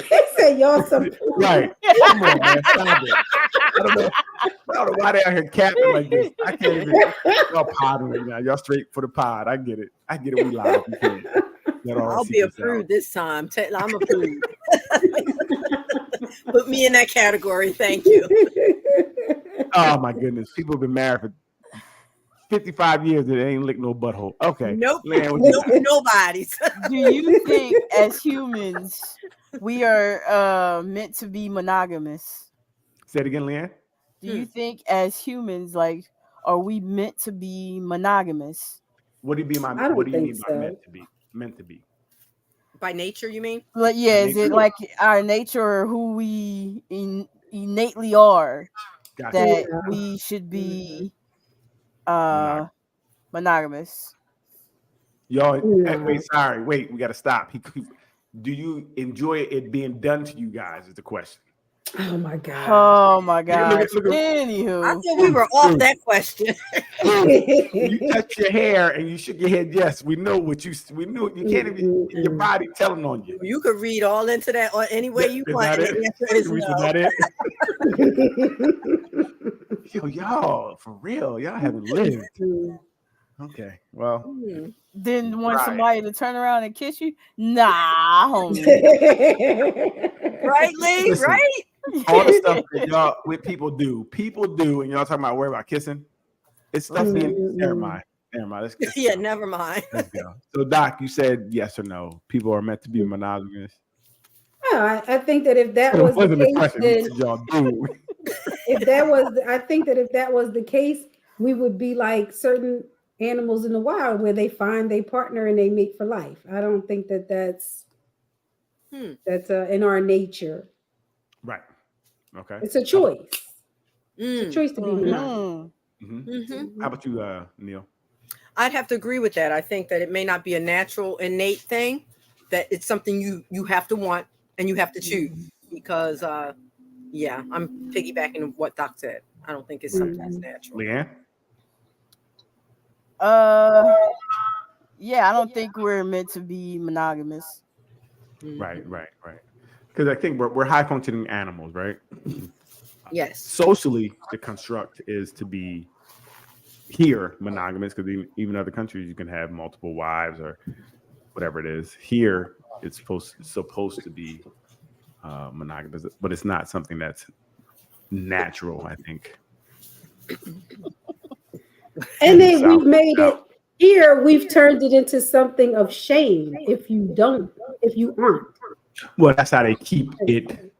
He said y'all some Right. Come on, man. Stop it. I don't know why they out here capping like this. I can't even. Y'all podding now. Y'all straight for the pod. I get it. We live. You can't let all I'll be secrets approved out. this time. I'm approved. Put me in that category. Thank you. Oh my goodness. People have been married for 55 years and they ain't licked no butthole. Okay. Nope. Leanne, what you got? Nobody's. Do you think as humans we are meant to be monogamous? Say it again, Leanne. Do you think as humans, like, are we meant to be monogamous? What do you mean I by don't think so. meant to be? Meant to be. By nature, you mean? Like, yeah, By is it nature? like our nature or who we innately are Gotcha. that Yeah. we should be monogamous? Y'all, No. wait, we got to stop. Do you enjoy it being done to you guys? Is the question. Oh my God. Oh my gosh. Look at- I Anywho, thought we were off that question. You touch your hair and you shook your head. Yes, we know what you. We knew you can't even. Your body telling on you. You could read all into that or any way you Is want. that And it? the answer is We said no. that it. Yo, y'all for real. Y'all haven't lived. Okay, well, Hmm. didn't want Right. somebody to turn around and kiss you? Nah, homie. Right, Lee? Listen, Right? all the stuff that y'all with people do, and y'all talking about worry about kissing. It's stuff being. Never mind. Let's Yeah, go. never mind. Let's go. So, Doc, you said yes or no. People are meant to be monogamous. Yeah, I think that if that It was the wasn't a case, question. then Y'all do. I think that if that was the case, we would be like certain animals in the wild where they find their partner and they mate for life. I don't think that that's in our nature. Right. Okay. It's a choice. It's a Mm. choice to be monogamous. Mm-hmm. How about you, Neil? I'd have to agree with that. I think that it may not be a natural, innate thing, that it's something you have to want and you have to choose. Because, yeah, I'm piggybacking what Doc said. I don't think it's something that's natural. Leanne? Yeah, I don't think we're meant to be monogamous. Right. Because I think we're high functioning animals, right? Yes. Socially, the construct is to be here monogamous, because even other countries you can have multiple wives or whatever it is. Here, it's supposed to be monogamous, but it's not something that's natural, I think. And then we've made it here, we've turned it into something of shame if you aren't. Well, that's how they keep it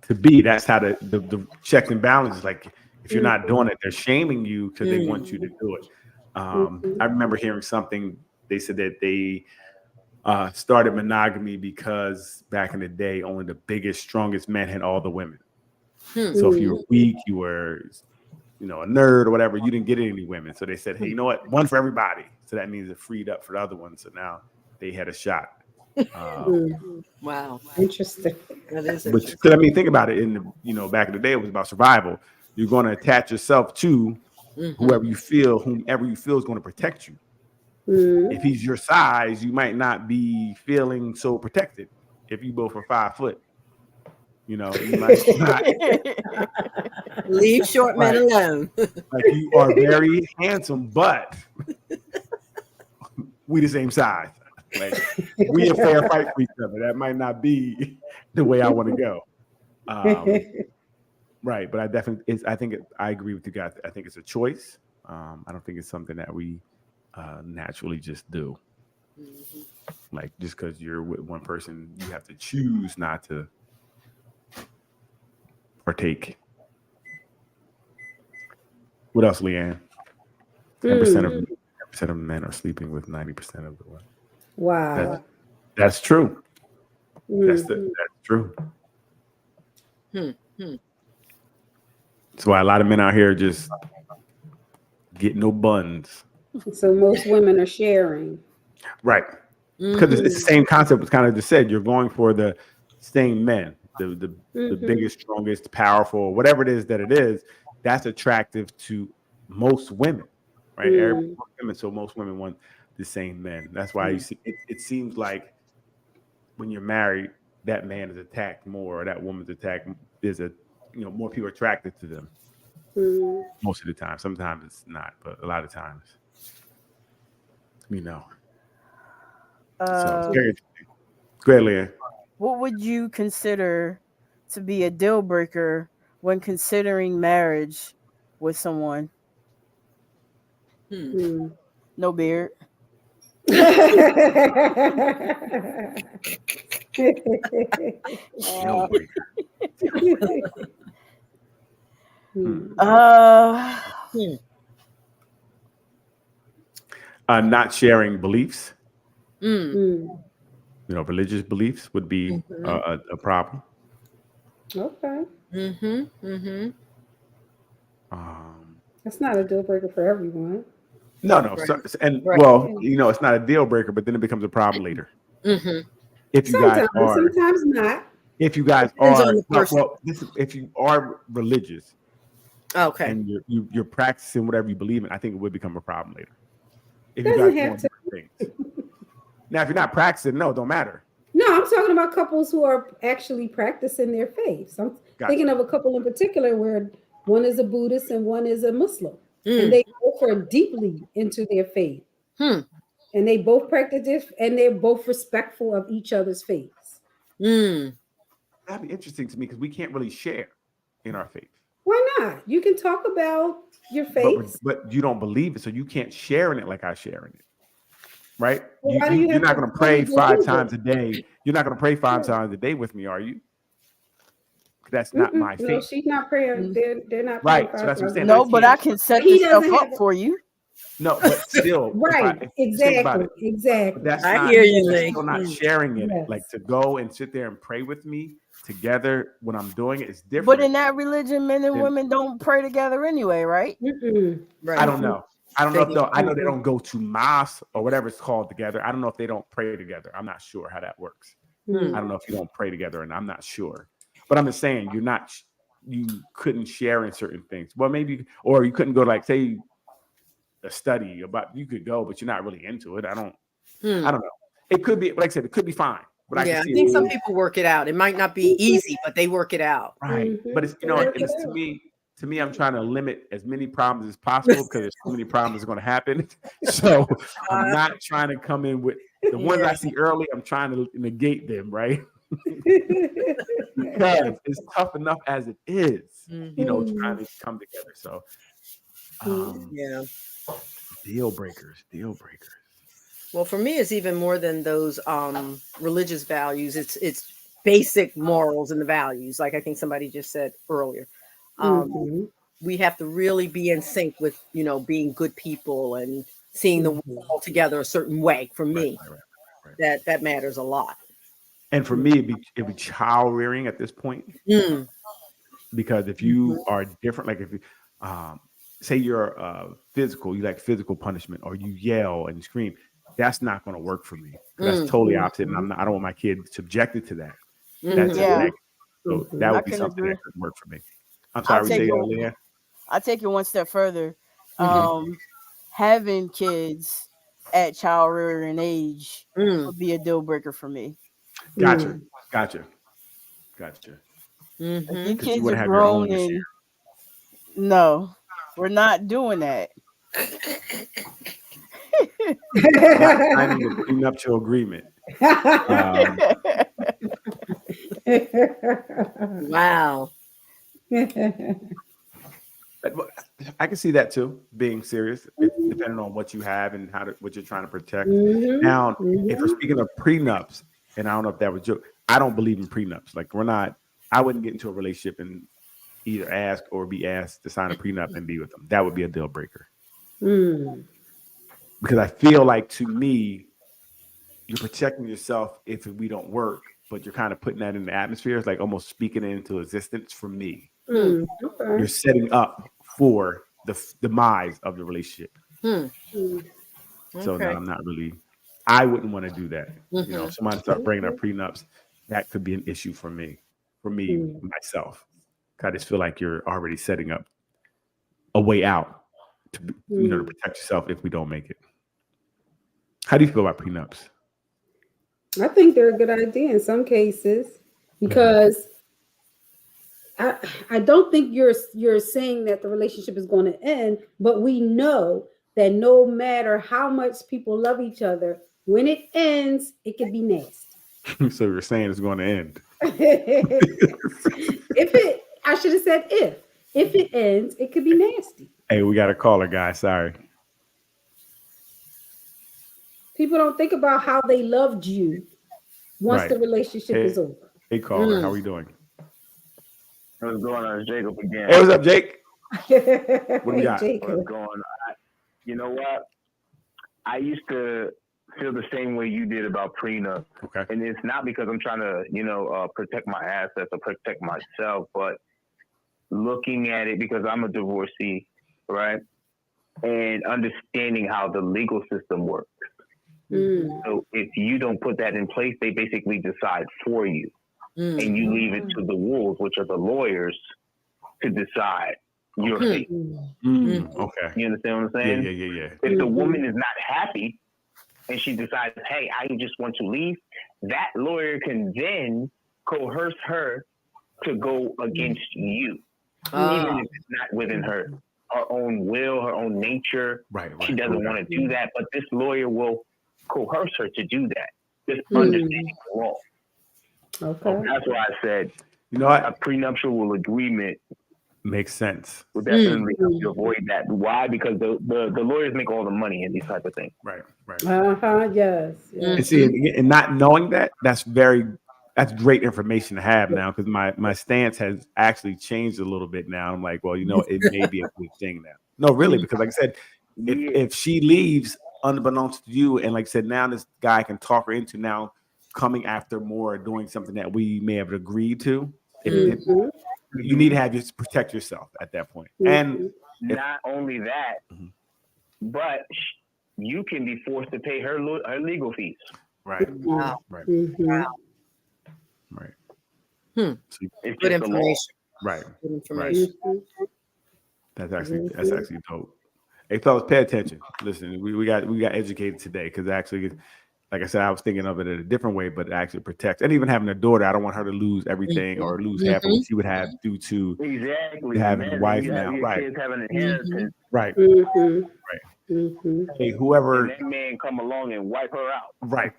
to be. That's how the checks and balances. Like, if you're not doing it, they're shaming you because they want you to do it. I remember hearing something. They said that they started monogamy because back in the day, only the biggest, strongest men had all the women. So if you were weak, you were, a nerd or whatever, you didn't get any women. So they said, hey, you know what? One for everybody. So So that means it freed up for the other one. So now they had a shot. Wow. Interesting. That is Which, interesting. because I mean, think about it. Back in the day, it was about survival. You're going to attach yourself to whomever you feel is going to protect you. If he's your size, you might not be feeling so protected. If you both are 5 foot, you might not. Leave short men alone. Like, you are very handsome, but we the same size. Like, we a fair fight for each other. That might not be the way I want to go. Right, but I agree with you guys. I think it's a choice. I don't think it's something that we naturally just do. Like, just because you're with one person, you have to choose not to partake. What else, Leanne? 10% of men are sleeping with 90% of the women. Wow. That's true. That's true. That's why a lot of men out here just get no buns. So most women are sharing. Right. Because it's the same concept was kind of just said. You're going for the same men, the biggest, strongest, powerful, whatever it is that it is. That's attractive to most women, right? Every women, so most women want the same men. That's why you see it seems like when you're married, that man is attacked more, or that woman's attacked. There's more people attracted to them. Most of the time. Sometimes it's not, but a lot of times, So it's very interesting. Go ahead, Leanne. What would you consider to be a deal breaker when considering marriage with someone? No beard. No breaker. Not sharing beliefs. Religious beliefs would be a problem. Okay. That's not a deal breaker for everyone. No. So, it's not a deal breaker, but then it becomes a problem later. If you guys are, sometimes not. If you guys are, if you are religious, okay, and you're practicing whatever you believe in, I think it would become a problem later. If Doesn't you guys have want to. different things. Now, if you're not practicing, no, it don't matter. No, I'm talking about couples who are actually practicing their faiths. I'm thinking of a couple in particular where one is a Buddhist and one is a Muslim, and they both are deeply into their faith. And they both practice this, and they're both respectful of each other's faiths. That'd be interesting to me because we can't really share in our faith. Why not? You can talk about your faith, but you don't believe it, so you can't share in it like I share in it. Right? Well, you're not going to pray 5 times a day. You're not going to pray 5 times a day with me, are you? That's not my faith. No, she's not praying. They're not right. praying. So that's what I'm saying. No, but I can set this stuff up for you. No, but still, right? Exactly. But that's I hear you. Still not sharing it. Yes. Like to go and sit there and pray with me together when I'm doing it is different. But in that religion, men and women don't pray together anyway, right? Right. I don't know. I know they don't go to mass or whatever it's called together. I don't know if they don't pray together. I'm not sure how that works. I don't know if you don't pray together, and I'm not sure. But I'm just saying you couldn't share in certain things. Well, maybe, or you couldn't go like say a study about. You could go, but you're not really into it. I don't know. It could be, like I said, it could be fine. But I think some people work it out. It might not be easy, but they work it out. Right. But it's to me, I'm trying to limit as many problems as possible because there's so many problems that are going to happen. So I'm not trying to come in with the ones I see early. I'm trying to negate them, right? Because it's tough enough as it is, trying to come together. So, deal breakers. Well, for me, it's even more than those religious values. It's basic morals and the values, like I think somebody just said earlier. We have to really be in sync with, being good people and seeing the world all together a certain way. For me, right. That matters a lot. And for me, it'd be child rearing at this point. Because if you are different, like if you, say you're physical, you like physical punishment, or you yell and scream, that's not going to work for me. That's totally opposite, and I don't want my kid subjected to that. That's Yeah. negative. So that I would be can something agree. that could work for me. I'm sorry, take Leanne. I take it one step further. Having kids at child rearing age would be a deal breaker for me. Gotcha. If your Because you kids want are to have your own grown this and year. no, we're not doing that. Signing a prenuptial agreement. Wow. I can see that too, being serious, depending on what you have and what you're trying to protect. Now, if we're speaking of prenups, and I don't know if that was joke, I don't believe in prenups. Like I wouldn't get into a relationship and either ask or be asked to sign a prenup and be with them. That would be a deal breaker. Because I feel like, to me, you're protecting yourself if we don't work, but you're kind of putting that in the atmosphere. It's like almost speaking it into existence for me. You're setting up for the demise of the relationship. So no, I'm not really. I wouldn't want to do that. If somebody start bringing up prenups, that could be an issue for me, myself. I just feel like you're already setting up a way out to to protect yourself if we don't make it. How do you feel about prenups? I think they're a good idea in some cases because I don't think you're saying that the relationship is going to end, but we know that no matter how much people love each other, when it ends, it can be nasty. So you're saying it's going to end. I should have said if it ends, it could be nasty. Hey, we got a caller, guys. Sorry. People don't think about how they loved you once the relationship is over. Hey, caller, how are we doing? What's going on? It's Jacob again. Hey, what's up, Jake? What do we got? What's going on? You know what? I used to feel the same way you did about prenup. Okay. And it's not because I'm trying to, protect my assets or protect myself, but looking at it because I'm a divorcee, right? And understanding how the legal system works. So if you don't put that in place, they basically decide for you. And you leave it to the wolves, which are the lawyers, to decide your fate. Okay. You understand what I'm saying? Yeah. If the woman is not happy and she decides, hey, I just want to leave, that lawyer can then coerce her to go against you. Even if it's not within her own will, her own nature. Right. She doesn't want to do that, but this lawyer will coerce her to do that. Just understanding the law. Okay. That's why I said, what? A prenuptial agreement makes sense. Would definitely help you avoid that. Why? Because the lawyers make all the money in these type of things. Right. Yes. And see, and not knowing that's great information to have now, because my stance has actually changed a little bit now. I'm like, well, it may be a good thing now. No, really, because like I said, if she leaves unbeknownst to you, and like I said, now this guy can talk her into now coming after more, doing something that we may have agreed to. You need to have protect yourself at that point. And not only that, but you can be forced to pay her legal fees. Right. Wow. Right. It's Good information. Right. Good information. That's actually dope. Hey, fellas, pay attention. Listen, we got educated today, because actually, like I said, I was thinking of it in a different way, but it actually protects. And even having a daughter, I don't want her to lose everything or lose half of what she would have due to having a wife now. Right. Kids have an inheritance. Right. Hey, whoever. And that man come along and wipe her out. Right.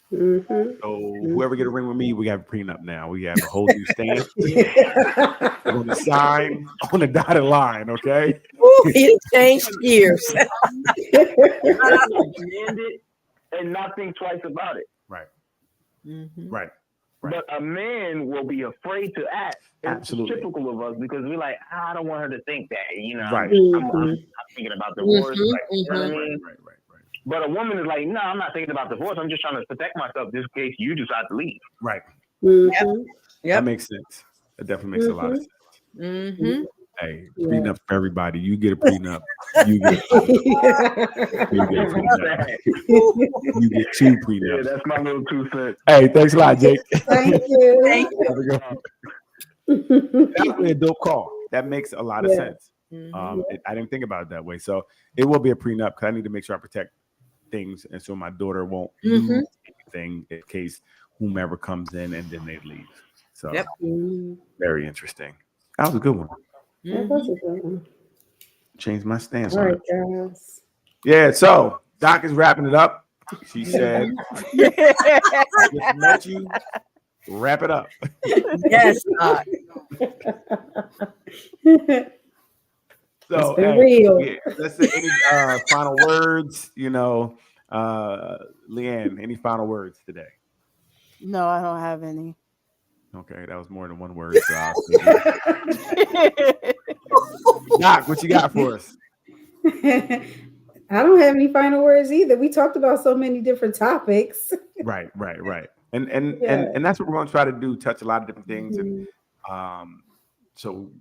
So whoever get a ring with me, we have a prenup now. We have a whole new stand. We're going to sign on the dotted line, okay? It changed gears. And not think twice about it. Right. Right. But a man will be afraid to ask. Absolutely. It's typical of us, because we're like, I don't want her to think that, Right. I'm thinking about divorce. Right. You know what I mean? Right. But a woman is like, no, I'm not thinking about divorce. I'm just trying to protect myself just in case you decide to leave. Right. Yep. That makes sense. That definitely makes a lot of sense. Hey, Yeah. prenup for everybody. You get a prenup. You get a prenup. You get a prenup. You get 2 Yeah, prenups. that's my little 2 cents. Hey, thanks a lot, Jake. Thank you. Thank you. Have a good one. That's really a dope call. That makes a lot of Yeah. sense. Mhm. I didn't think about it that way. So it will be a prenup because I need to make sure I protect things, and so my daughter won't lose anything in case whomever comes in and then they leave. So Yep. very interesting. That was a good one. That was a good one. Changed my stance All on right, it. guys. Yeah. So Doc is wrapping it up. She said, "I just met you. Wrap it up." Yes. So, been hey, real. yeah, let's say any final words. Leanne, any final words today? No, I don't have any. Okay, that was more than one word. So I'll Doc, what you got for us? I don't have any final words either. We talked about so many different topics. Right. And Yeah. that's what we're going to try to do. Touch a lot of different things, and Mhm. so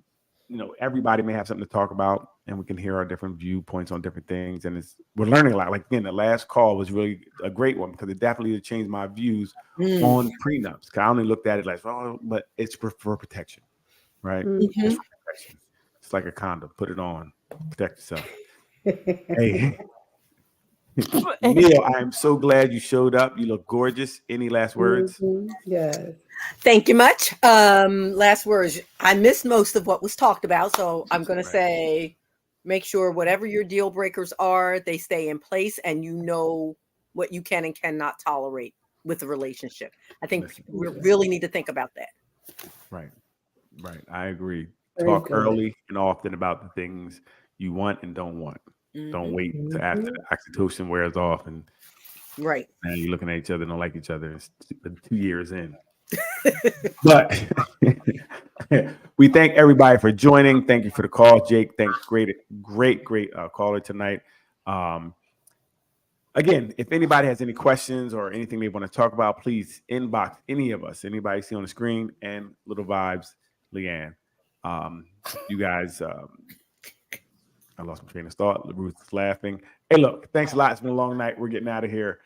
everybody may have something to talk about, and we can hear our different viewpoints on different things. And we're learning a lot. Like again, the last call was really a great one because it definitely changed my views on prenups. 'Cause I only looked at it like, oh, but it's for protection, right? Mhm. It's for protection. It's like a condom. Put it on, protect yourself. Hey, Neil, I am so glad you showed up. You look gorgeous. Any last words? Yes. Thank you much. Last words. I missed most of what was talked about, so I'm going to say make sure whatever your deal breakers are, they stay in place and you know what you can and cannot tolerate with the relationship. I think we really need to think about that. Right. I agree. Very Talk good. early and often about the things you want and don't want. Don't wait to after the oxytocin wears off and Right. now you're looking at each other and don't like each other. It's 2 years in. But we thank everybody for joining. Thank you for the call, Jake. Thanks. Great caller tonight. Again, if anybody has any questions or anything they want to talk about, please inbox any of us. Anybody see on the screen and Little Vibes, Leanne. You guys, I lost my train of thought. Ruth's laughing. Hey, look, thanks a lot. It's been a long night. We're getting out of here.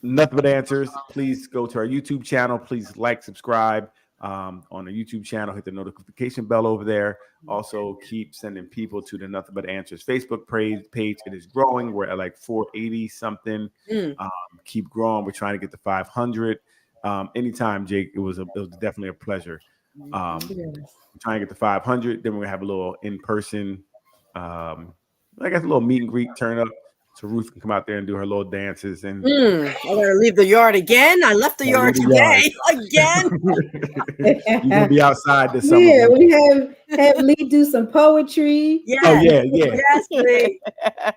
Nothing but answers. Please go to our YouTube channel. Please like, subscribe on the YouTube channel. Hit the notification bell over there. Also, keep sending people to the Nothing But Answers Facebook page. It is growing. We're at like 480 something. Keep growing. We're trying to get to 500. Anytime, Jake. It was definitely a pleasure. We're trying to get to 500. Then we're gonna have a little in-person, I guess a little meet and greet turn up. So Ruth can come out there and do her little dances. And I gotta leave the yard again. I left the yard today again. You're gonna be outside this summer. Yeah, we have Lee do some poetry. Yes. Oh yeah. Yes, Lee.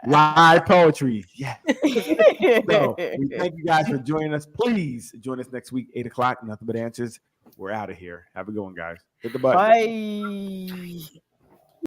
Live poetry. Yeah. So we thank you guys for joining us. Please join us next week, 8 o'clock. Nothing But Answers. We're out of here. Have a good one, guys. Hit the button. Bye.